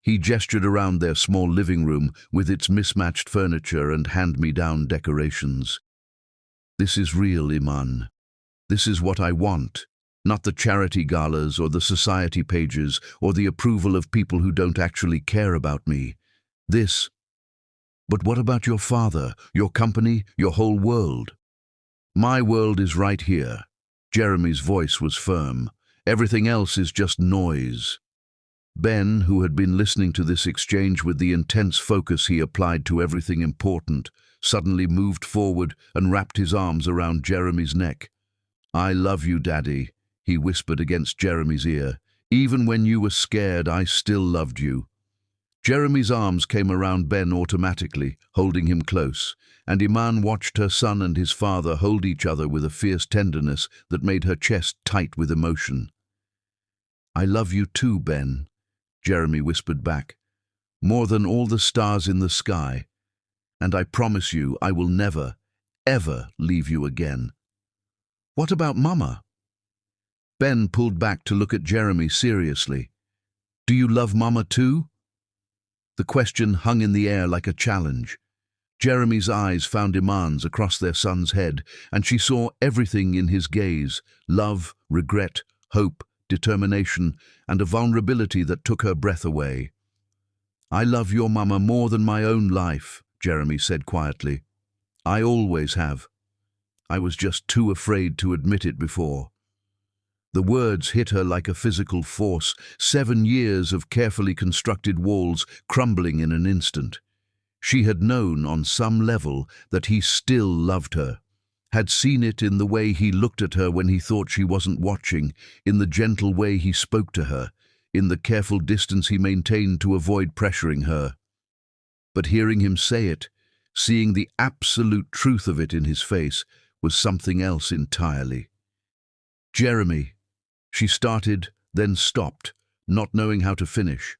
He gestured around their small living room with its mismatched furniture and hand-me-down decorations. "This is real, Iman. This is what I want, not the charity galas or the society pages or the approval of people who don't actually care about me. This. But what about your father, your company, your whole world?" "My world is right here." Jeremy's voice was firm. "Everything else is just noise." Ben, who had been listening to this exchange with the intense focus he applied to everything important, suddenly moved forward and wrapped his arms around Jeremy's neck. "I love you, Daddy," he whispered against Jeremy's ear. "Even when you were scared, I still loved you." Jeremy's arms came around Ben automatically, holding him close, and Iman watched her son and his father hold each other with a fierce tenderness that made her chest tight with emotion. "I love you too, Ben," Jeremy whispered back, "more than all the stars in the sky, and I promise you I will never, ever leave you again." "What about Mama?" Ben pulled back to look at Jeremy seriously. "Do you love Mama too?" The question hung in the air like a challenge. Jeremy's eyes found Iman's across their son's head, and she saw everything in his gaze: love, regret, hope, determination, and a vulnerability that took her breath away. "I love your mama more than my own life," Jeremy said quietly. "I always have. I was just too afraid to admit it before." The words hit her like a physical force, 7 years of carefully constructed walls crumbling in an instant. She had known on some level that he still loved her, had seen it in the way he looked at her when he thought she wasn't watching, in the gentle way he spoke to her, in the careful distance he maintained to avoid pressuring her. But hearing him say it, seeing the absolute truth of it in his face, was something else entirely. "Jeremy," she started, then stopped, not knowing how to finish.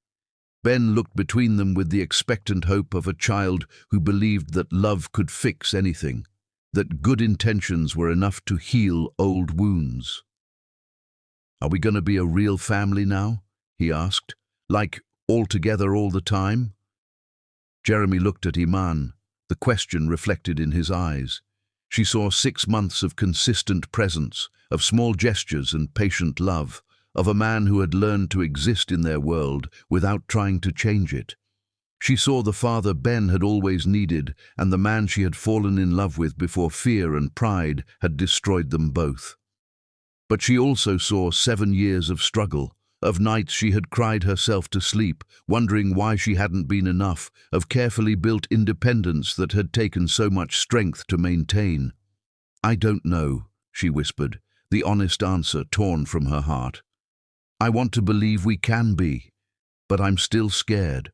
Ben looked between them with the expectant hope of a child who believed that love could fix anything, that good intentions were enough to heal old wounds. "Are we going to be a real family now?" he asked. "Like, all together all the time?" Jeremy looked at Iman, the question reflected in his eyes. She saw 6 months of consistent presence, of small gestures and patient love, of a man who had learned to exist in their world without trying to change it. She saw the father Ben had always needed and the man she had fallen in love with before fear and pride had destroyed them both. But she also saw 7 years of struggle, of nights she had cried herself to sleep, wondering why she hadn't been enough, of carefully built independence that had taken so much strength to maintain. "I don't know," she whispered, the honest answer torn from her heart. "I want to believe we can be, but I'm still scared."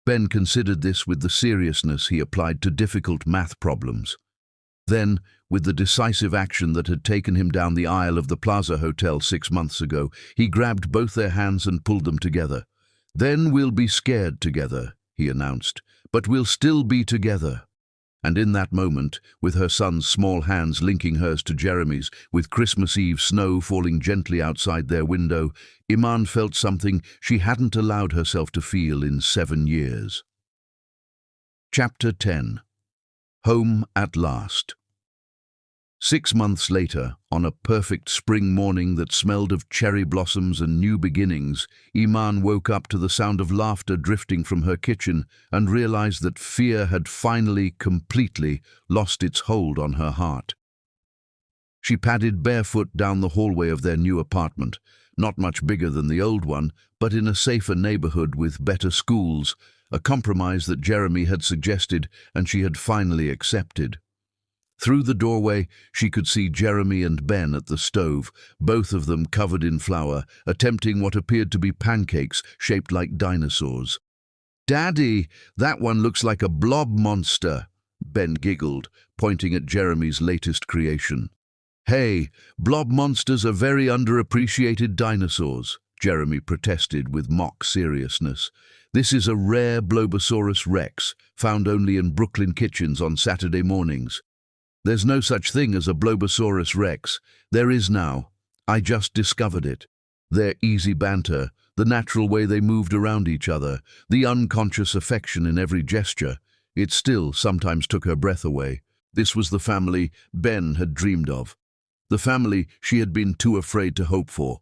Ben considered this with the seriousness he applied to difficult math problems. Then, with the decisive action that had taken him down the aisle of the Plaza Hotel 6 months ago, he grabbed both their hands and pulled them together. "Then we'll be scared together," he announced, "but we'll still be together." And in that moment, with her son's small hands linking hers to Jeremy's, with Christmas Eve snow falling gently outside their window, Iman felt something she hadn't allowed herself to feel in 7 years. Chapter 10. Home at last. 6 months later, on a perfect spring morning that smelled of cherry blossoms and new beginnings, Iman woke up to the sound of laughter drifting from her kitchen and realized that fear had finally, completely lost its hold on her heart. She padded barefoot down the hallway of their new apartment, not much bigger than the old one, but in a safer neighborhood with better schools, a compromise that Jeremy had suggested and she had finally accepted. Through the doorway, she could see Jeremy and Ben at the stove, both of them covered in flour, attempting what appeared to be pancakes shaped like dinosaurs. "Daddy, that one looks like a blob monster," Ben giggled, pointing at Jeremy's latest creation. "Hey, blob monsters are very underappreciated dinosaurs," Jeremy protested with mock seriousness. "This is a rare Blobosaurus rex, found only in Brooklyn kitchens on Saturday mornings. There's no such thing as a Blobosaurus rex. There is now. I just discovered it." Their easy banter, the natural way they moved around each other, the unconscious affection in every gesture, it still sometimes took her breath away. This was the family Ben had dreamed of. The family she had been too afraid to hope for.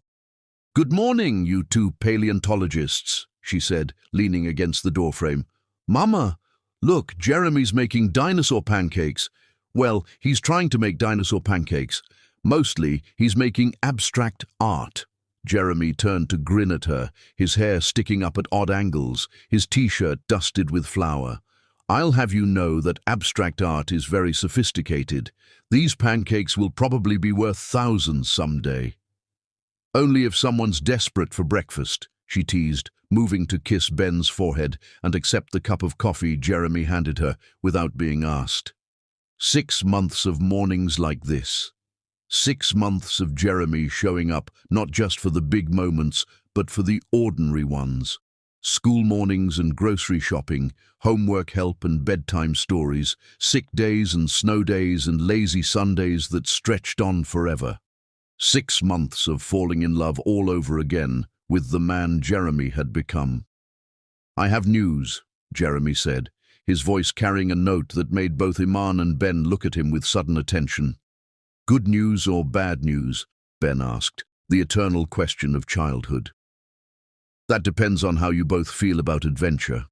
"Good morning, you two paleontologists," she said, leaning against the doorframe. "Mama, look, Jeremy's making dinosaur pancakes." "Well, he's trying to make dinosaur pancakes. Mostly, he's making abstract art." Jeremy turned to grin at her, his hair sticking up at odd angles, his t-shirt dusted with flour. "I'll have you know that abstract art is very sophisticated. These pancakes will probably be worth thousands someday." "Only if someone's desperate for breakfast," she teased, moving to kiss Ben's forehead and accept the cup of coffee Jeremy handed her without being asked. 6 months of mornings like this. 6 months of Jeremy showing up not just for the big moments, but for the ordinary ones. School mornings and grocery shopping, homework help and bedtime stories, sick days and snow days and lazy Sundays that stretched on forever. 6 months of falling in love all over again with the man Jeremy had become. "I have news," Jeremy said, his voice carrying a note that made both Iman and Ben look at him with sudden attention. "Good news or bad news?" Ben asked, the eternal question of childhood. "That depends on how you both feel about adventure."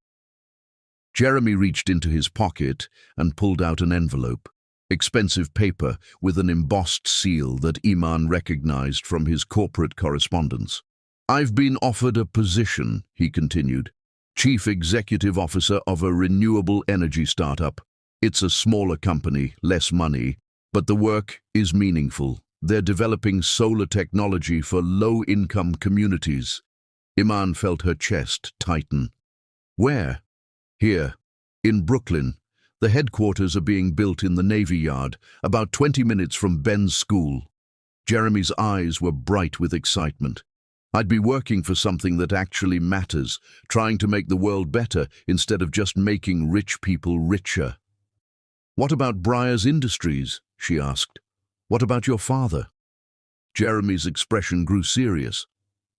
Jeremy reached into his pocket and pulled out an envelope. expensive paper with an embossed seal that Iman recognized from his corporate correspondence. "I've been offered a position," he continued, "Chief Executive Officer of a renewable energy startup. It's a smaller company, less money, but the work is meaningful. They're developing solar technology for low-income communities." Iman felt her chest tighten. "Where?" "Here, in Brooklyn. The headquarters are being built in the Navy Yard, about 20 minutes from Ben's school." Jeremy's eyes were bright with excitement. "I'd be working for something that actually matters, trying to make the world better instead of just making rich people richer." "What about Breyer's Industries?" she asked. "What about your father?" Jeremy's expression grew serious.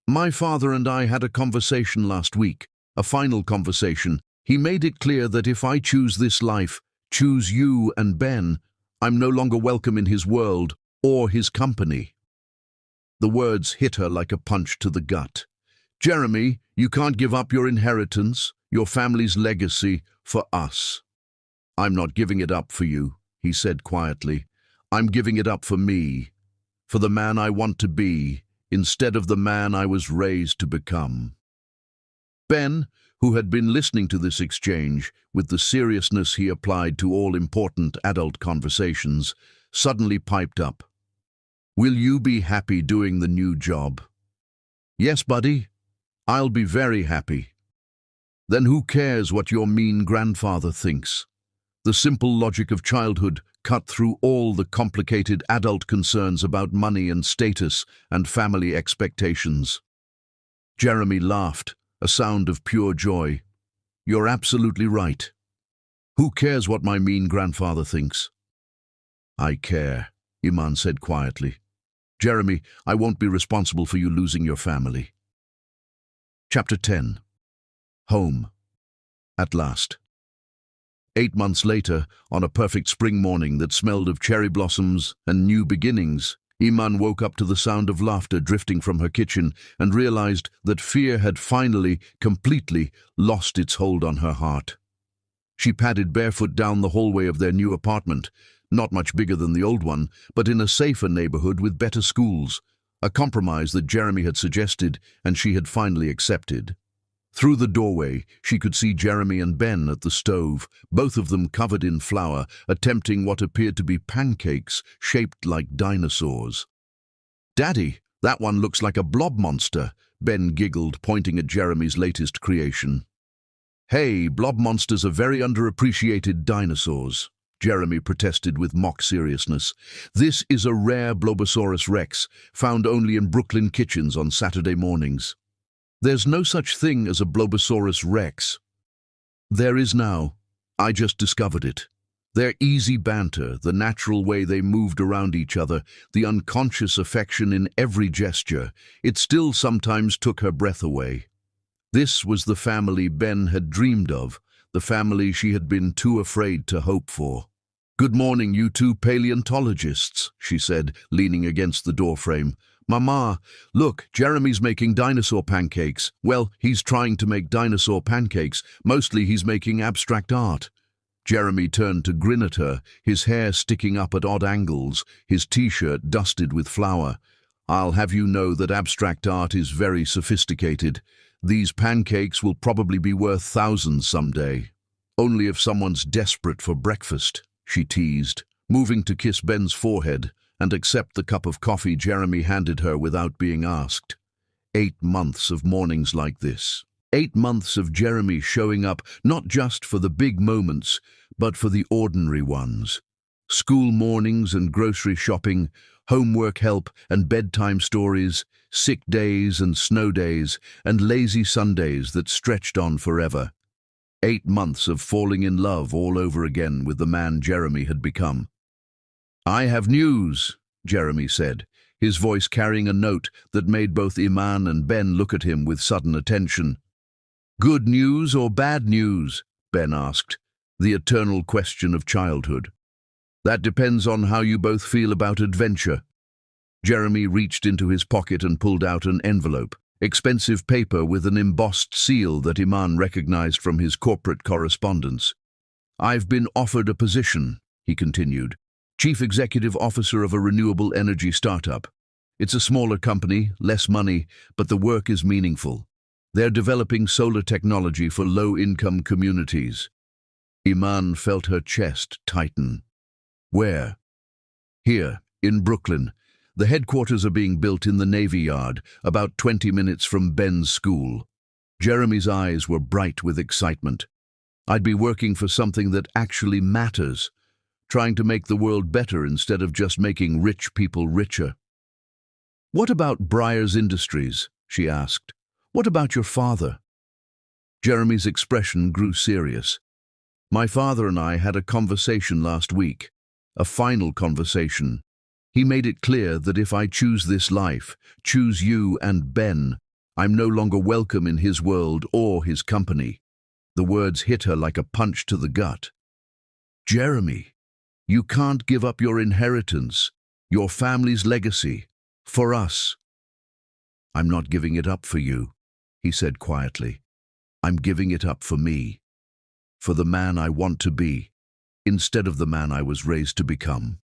"My father and I had a conversation last week, a final conversation. He made it clear that if I choose this life, choose you and Ben, I'm no longer welcome in his world or his company." The words hit her like a punch to the gut. "Jeremy, you can't give up your inheritance, your family's legacy, for us." "I'm not giving it up for you," he said quietly. "I'm giving it up for me, for the man I want to be, instead of the man I was raised to become." Ben, who had been listening to this exchange with the seriousness he applied to all important adult conversations, suddenly piped up. "Will you be happy doing the new job?" "Yes, buddy. I'll be very happy." "Then who cares what your mean grandfather thinks?" The simple logic of childhood cut through all the complicated adult concerns about money and status and family expectations. Jeremy laughed, a sound of pure joy. "You're absolutely right. Who cares what my mean grandfather thinks?" "I care," Iman said quietly. "Jeremy, I won't be responsible for you losing your family." Chapter 10. Home. At last. 8 months later, on a perfect spring morning that smelled of cherry blossoms and new beginnings, Iman woke up to the sound of laughter drifting from her kitchen and realized that fear had finally, completely lost its hold on her heart. She padded barefoot down the hallway of their new apartment, not much bigger than the old one, but in a safer neighborhood with better schools, a compromise that Jeremy had suggested and she had finally accepted. Through the doorway, she could see Jeremy and Ben at the stove, both of them covered in flour, attempting what appeared to be pancakes shaped like dinosaurs. "Daddy, that one looks like a blob monster," Ben giggled, pointing at Jeremy's latest creation. "Hey, blob monsters are very underappreciated dinosaurs," Jeremy protested with mock seriousness. "This is a rare Blobosaurus rex, found only in Brooklyn kitchens on Saturday mornings." "There's no such thing as a Blobosaurus rex." "There is now. I just discovered it. Their easy banter, the natural way they moved around each other, the unconscious affection in every gesture, it still sometimes took her breath away. This was the family Ben had dreamed of, the family she had been too afraid to hope for. "Good morning, you two paleontologists," she said, leaning against the doorframe. "Mama, look, Jeremy's making dinosaur pancakes. Well, he's trying to make dinosaur pancakes. Mostly he's making abstract art." Jeremy turned to grin at her, his hair sticking up at odd angles, his t-shirt dusted with flour. "I'll have you know that abstract art is very sophisticated. These pancakes will probably be worth thousands someday." "Only if someone's desperate for breakfast," she teased, moving to kiss Ben's forehead and accept the cup of coffee Jeremy handed her without being asked. 8 months of mornings like this. 8 months of Jeremy showing up not just for the big moments, but for the ordinary ones. School mornings and grocery shopping, homework help and bedtime stories, sick days and snow days, and lazy Sundays that stretched on forever. 8 months of falling in love all over again with the man Jeremy had become. "I have news," Jeremy said, his voice carrying a note that made both Iman and Ben look at him with sudden attention. "Good news or bad news?" Ben asked, the eternal question of childhood. "That depends on how you both feel about adventure." Jeremy reached into his pocket and pulled out an envelope, expensive paper with an embossed seal that Iman recognized from his corporate correspondence. "I've been offered a position," he continued, Chief Executive Officer of a renewable energy startup. It's a smaller company, less money, but the work is meaningful. They're developing solar technology for low-income communities. Iman felt her chest tighten. Where? Here, in Brooklyn. The headquarters are being built in the Navy Yard, about 20 minutes from Ben's school. Jeremy's eyes were bright with excitement. I'd be working for something that actually matters, trying to make the world better instead of just making rich people richer. What about Breyers Industries? She asked. What about your father? Jeremy's expression grew serious. My father and I had a conversation last week, a final conversation. He made it clear that if I choose this life, choose you and Ben, I'm no longer welcome in his world or his company. The words hit her like a punch to the gut. Jeremy, you can't give up your inheritance, your family's legacy, for us. I'm not giving it up for you, he said quietly. I'm giving it up for me, for the man I want to be, instead of the man I was raised to become.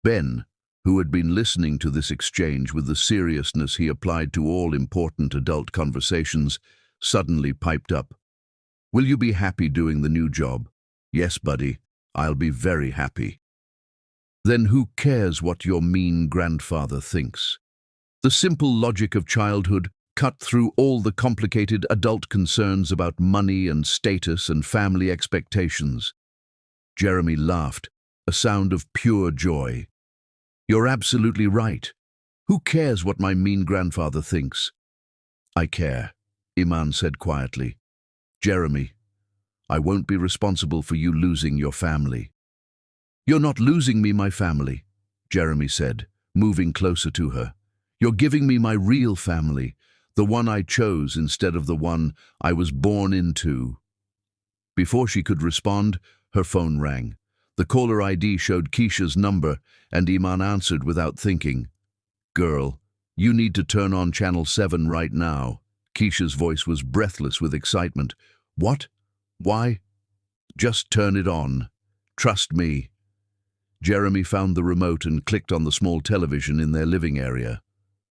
Ben, who had been listening to this exchange with the seriousness he applied to all important adult conversations, suddenly piped up. Will you be happy doing the new job? Yes, buddy, I'll be very happy. Then who cares what your mean grandfather thinks? The simple logic of childhood cut through all the complicated adult concerns about money and status and family expectations. Jeremy laughed, a sound of pure joy. You're absolutely right. Who cares what my mean grandfather thinks? I care, Iman said quietly. Jeremy, I won't be responsible for you losing your family. You're not losing me my family, Jeremy said, moving closer to her. You're giving me my real family, the one I chose instead of the one I was born into. Before she could respond, her phone rang. The caller ID showed Keisha's number, and Iman answered without thinking. Girl, you need to turn on Channel 7 right now. Keisha's voice was breathless with excitement. What? Why? Just turn it on. Trust me. Jeremy found the remote and clicked on the small television in their living area.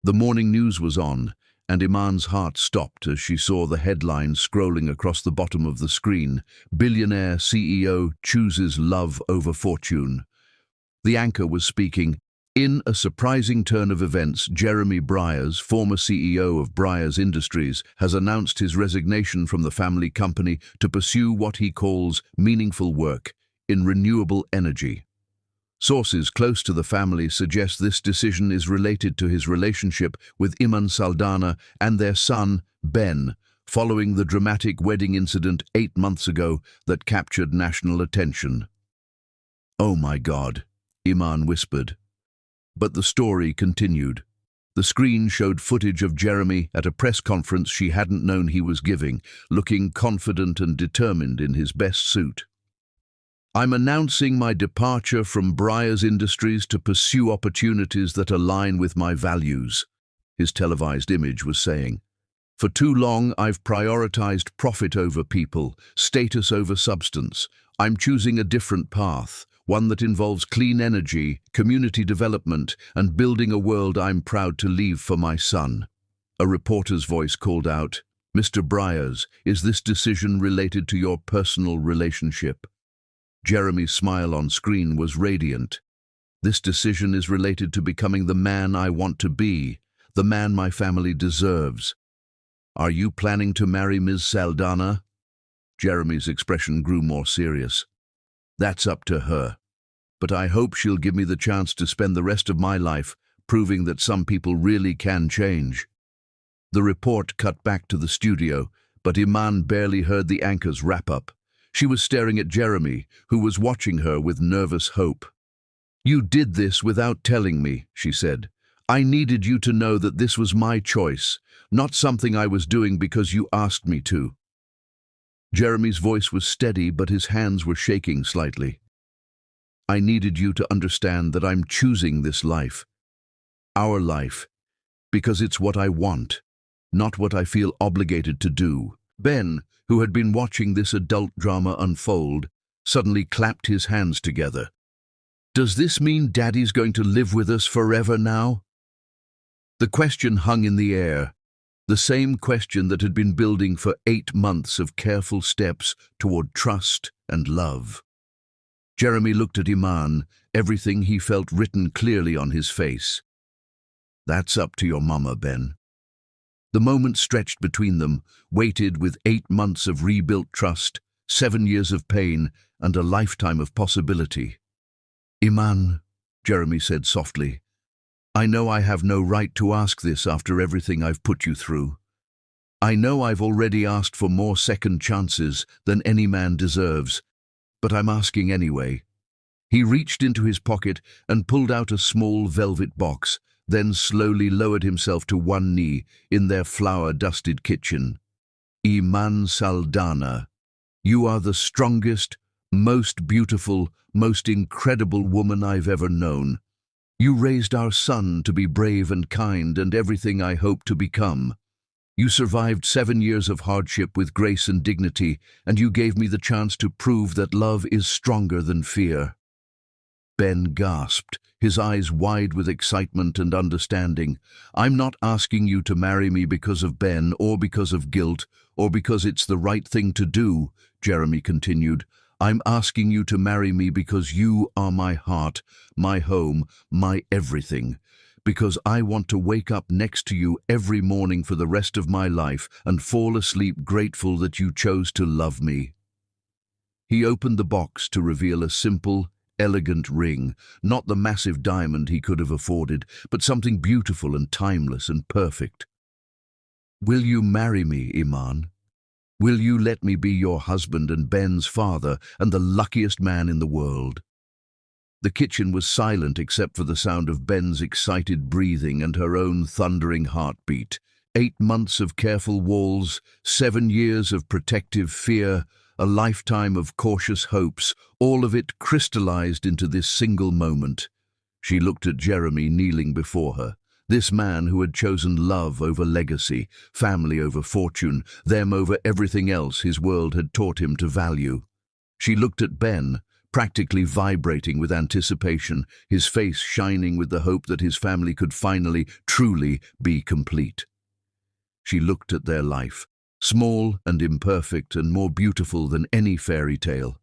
The morning news was on, and Iman's heart stopped as she saw the headline scrolling across the bottom of the screen. Billionaire CEO chooses love over fortune. The anchor was speaking. In a surprising turn of events, Jeremy Breyers, former CEO of Breyers Industries, has announced his resignation from the family company to pursue what he calls meaningful work in renewable energy. Sources close to the family suggest this decision is related to his relationship with Iman Saldana and their son, Ben, following the dramatic wedding incident 8 months ago that captured national attention. Oh my God, Iman whispered. But the story continued. The screen showed footage of Jeremy at a press conference she hadn't known he was giving, looking confident and determined in his best suit. I'm announcing my departure from Breyers Industries to pursue opportunities that align with my values, his televised image was saying. For too long, I've prioritized profit over people, status over substance. I'm choosing a different path, one that involves clean energy, community development, and building a world I'm proud to leave for my son. A reporter's voice called out, Mr. Breyers, is this decision related to your personal relationship? Jeremy's smile on screen was radiant. This decision is related to becoming the man I want to be, the man my family deserves. Are you planning to marry Ms. Saldana? Jeremy's expression grew more serious. That's up to her. But I hope she'll give me the chance to spend the rest of my life proving that some people really can change. The report cut back to the studio, but Iman barely heard the anchor's wrap-up. She was staring at Jeremy, who was watching her with nervous hope. You did this without telling me, she said. I needed you to know that this was my choice, not something I was doing because you asked me to. Jeremy's voice was steady, but his hands were shaking slightly. I needed you to understand that I'm choosing this life, our life, because it's what I want, not what I feel obligated to do. Ben, who had been watching this adult drama unfold, suddenly clapped his hands together. Does this mean Daddy's going to live with us forever now? The question hung in the air, the same question that had been building for 8 months of careful steps toward trust and love. Jeremy looked at Iman, everything he felt written clearly on his face. That's up to your mama, Ben. The moment stretched between them, weighted with 8 months of rebuilt trust, 7 years of pain, and a lifetime of possibility. Iman, Jeremy said softly, I know I have no right to ask this after everything I've put you through. I know I've already asked for more second chances than any man deserves, but I'm asking anyway. He reached into his pocket and pulled out a small velvet box, then slowly lowered himself to one knee in their flour-dusted kitchen. Iman Saldana, you are the strongest, most beautiful, most incredible woman I've ever known. You raised our son to be brave and kind and everything I hope to become. You survived 7 years of hardship with grace and dignity, and you gave me the chance to prove that love is stronger than fear. Ben gasped, his eyes wide with excitement and understanding. I'm not asking you to marry me because of Ben or because of guilt or because it's the right thing to do, Jeremy continued. I'm asking you to marry me because you are my heart, my home, my everything. Because I want to wake up next to you every morning for the rest of my life and fall asleep grateful that you chose to love me. He opened the box to reveal a simple, elegant ring, not the massive diamond he could have afforded, but something beautiful and timeless and perfect. Will you marry me, Iman? Will you let me be your husband and Ben's father and the luckiest man in the world? The kitchen was silent except for the sound of Ben's excited breathing and her own thundering heartbeat. 8 months of careful walls, 7 years of protective fear, a lifetime of cautious hopes, all of it crystallized into this single moment. She looked at Jeremy kneeling before her. This man who had chosen love over legacy, family over fortune, them over everything else his world had taught him to value. She looked at Ben, practically vibrating with anticipation, his face shining with the hope that his family could finally, truly be complete. She looked at their life, small and imperfect and more beautiful than any fairy tale.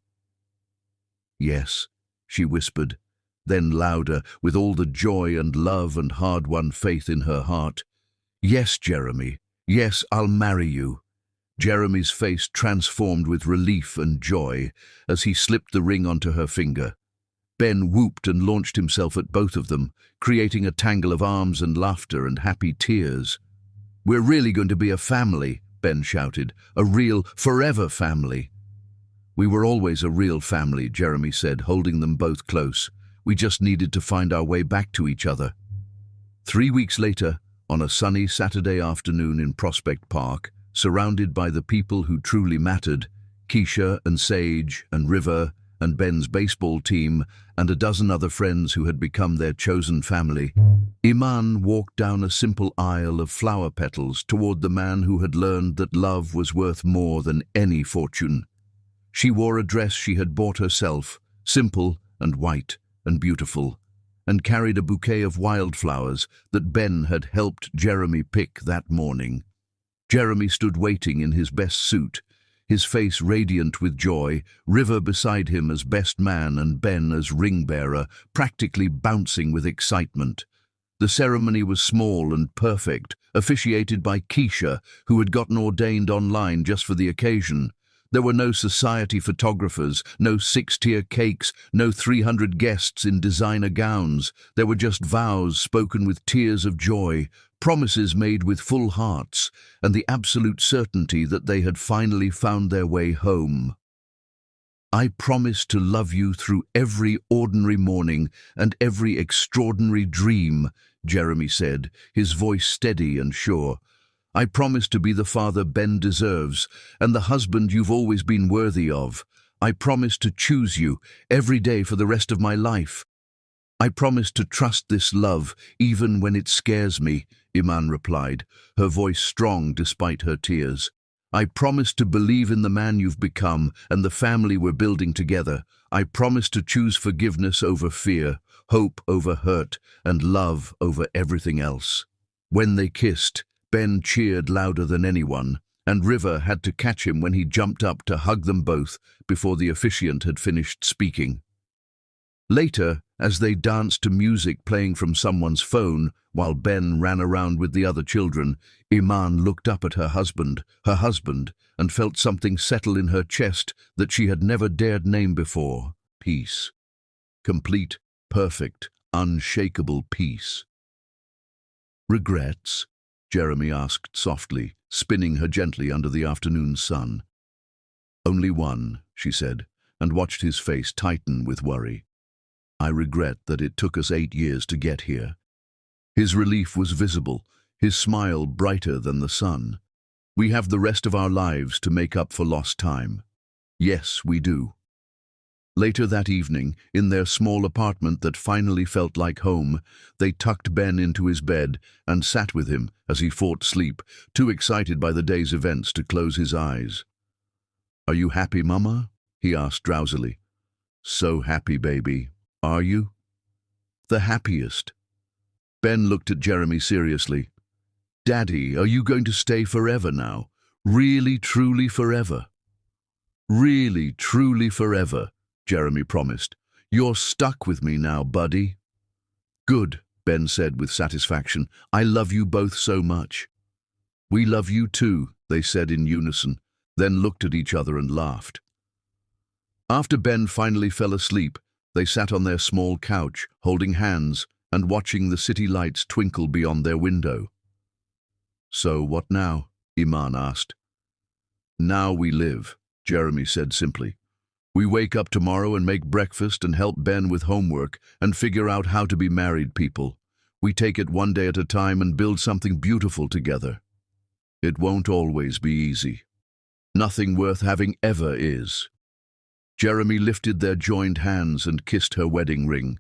Yes, she whispered, then louder, with all the joy and love and hard-won faith in her heart. Yes, Jeremy. Yes, I'll marry you. Jeremy's face transformed with relief and joy as he slipped the ring onto her finger. Ben whooped and launched himself at both of them, creating a tangle of arms and laughter and happy tears. We're really going to be a family, Ben shouted. A real, forever family. We were always a real family, Jeremy said, holding them both close. We just needed to find our way back to each other. 3 weeks later, on a sunny Saturday afternoon in Prospect Park, surrounded by the people who truly mattered, Keisha and Sage and River and Ben's baseball team and a dozen other friends who had become their chosen family, Iman walked down a simple aisle of flower petals toward the man who had learned that love was worth more than any fortune. She wore a dress she had bought herself, simple and white and beautiful, and carried a bouquet of wildflowers that Ben had helped Jeremy pick that morning. Jeremy stood waiting in his best suit, his face radiant with joy, River beside him as best man and Ben as ring-bearer, practically bouncing with excitement. The ceremony was small and perfect, officiated by Keisha, who had gotten ordained online just for the occasion. There were no society photographers, no 6-tier cakes, no 300 guests in designer gowns. There were just vows spoken with tears of joy, promises made with full hearts, and the absolute certainty that they had finally found their way home. I promise to love you through every ordinary morning and every extraordinary dream, Jeremy said, his voice steady and sure. I promise to be the father Ben deserves and the husband you've always been worthy of. I promise to choose you every day for the rest of my life. I promise to trust this love even when it scares me, Iman replied, her voice strong despite her tears. I promise to believe in the man you've become and the family we're building together. I promise to choose forgiveness over fear, hope over hurt, and love over everything else." When they kissed, Ben cheered louder than anyone, and River had to catch him when he jumped up to hug them both before the officiant had finished speaking. Later, as they danced to music playing from someone's phone while Ben ran around with the other children, Iman looked up at her husband, and felt something settle in her chest that she had never dared name before. Peace. Complete, perfect, unshakable peace. "Regrets?" Jeremy asked softly, spinning her gently under the afternoon sun. "Only one," she said, and watched his face tighten with worry. "I regret that it took us 8 years to get here." His relief was visible, his smile brighter than the sun. "We have the rest of our lives to make up for lost time." "Yes, we do." Later that evening, in their small apartment that finally felt like home, they tucked Ben into his bed and sat with him as he fought sleep, too excited by the day's events to close his eyes. "Are you happy, Mama?" he asked drowsily. "So happy, baby. Are you?" "The happiest." Ben looked at Jeremy seriously. "Daddy, are you going to stay forever now? Really, truly forever?" "Really, truly forever," Jeremy promised. "You're stuck with me now, buddy." "Good," Ben said with satisfaction. "I love you both so much." "We love you too," they said in unison, then looked at each other and laughed. After Ben finally fell asleep, they sat on their small couch, holding hands and watching the city lights twinkle beyond their window. "So what now?" Iman asked. "Now we live," Jeremy said simply. "We wake up tomorrow and make breakfast and help Ben with homework and figure out how to be married people. We take it one day at a time and build something beautiful together. It won't always be easy. Nothing worth having ever is." Jeremy lifted their joined hands and kissed her wedding ring.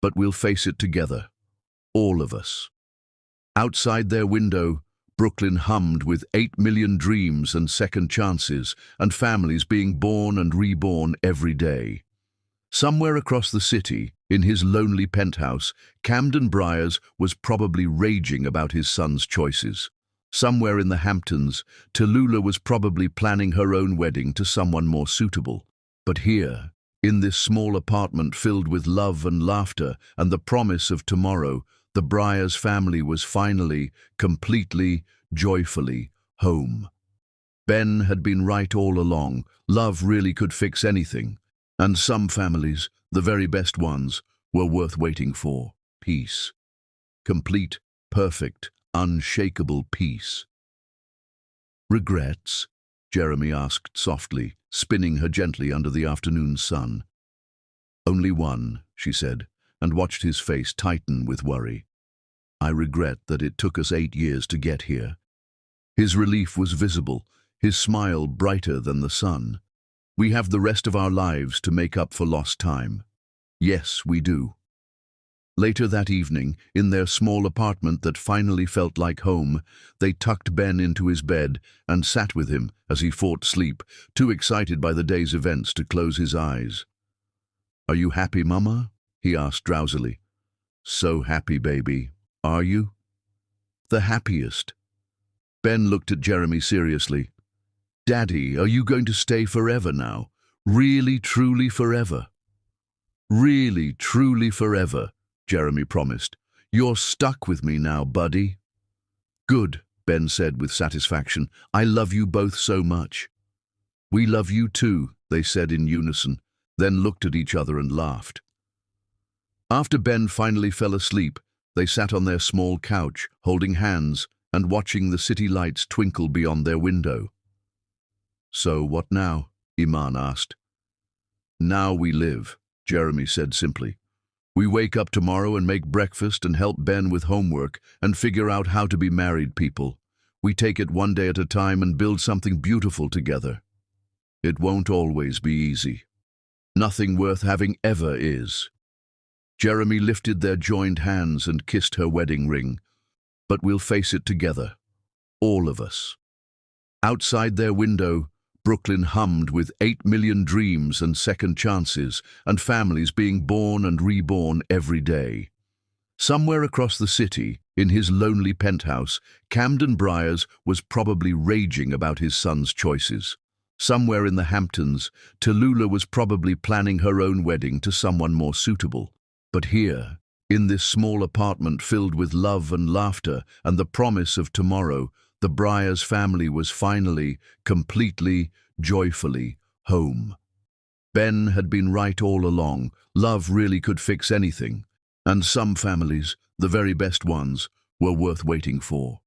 "But we'll face it together. All of us." Outside their window, Brooklyn hummed with 8 million dreams and second chances, and families being born and reborn every day. Somewhere across the city, in his lonely penthouse, Camden Briars was probably raging about his son's choices. Somewhere in the Hamptons, Tallulah was probably planning her own wedding to someone more suitable. But here, in this small apartment filled with love and laughter and the promise of tomorrow, the Briars family was finally, completely, joyfully home. Ben had been right all along. Love really could fix anything. And some families, the very best ones, were worth waiting for. Peace. Complete, perfect, unshakable peace. "Regrets?" Jeremy asked softly, spinning her gently under the afternoon sun. "Only one," she said, and watched his face tighten with worry. "I regret that it took us 8 years to get here." His relief was visible, his smile brighter than the sun. "We have the rest of our lives to make up for lost time." "Yes, we do." Later that evening, in their small apartment that finally felt like home, they tucked Ben into his bed and sat with him as he fought sleep, too excited by the day's events to close his eyes. "Are you happy, Mama?" he asked drowsily. "So happy, baby. Are you?" "The happiest." Ben looked at Jeremy seriously. "Daddy, are you going to stay forever now? Really, truly forever?" "Really, truly forever," Jeremy promised. "You're stuck with me now, buddy." "Good," Ben said with satisfaction. "I love you both so much." "We love you too," they said in unison, then looked at each other and laughed. After Ben finally fell asleep, they sat on their small couch, holding hands and watching the city lights twinkle beyond their window. "So what now?" Iman asked. "Now we live," Jeremy said simply. "We wake up tomorrow and make breakfast and help Ben with homework and figure out how to be married people. We take it one day at a time and build something beautiful together. It won't always be easy. Nothing worth having ever is." Jeremy lifted their joined hands and kissed her wedding ring. "But we'll face it together. All of us." Outside their window, Brooklyn hummed with 8 million dreams and second chances, and families being born and reborn every day. Somewhere across the city, in his lonely penthouse, Camden Briars was probably raging about his son's choices. Somewhere in the Hamptons, Tallulah was probably planning her own wedding to someone more suitable. But here, in this small apartment filled with love and laughter and the promise of tomorrow, the Briars family was finally, completely, joyfully home. Ben had been right all along. Love really could fix anything. And some families, the very best ones, were worth waiting for.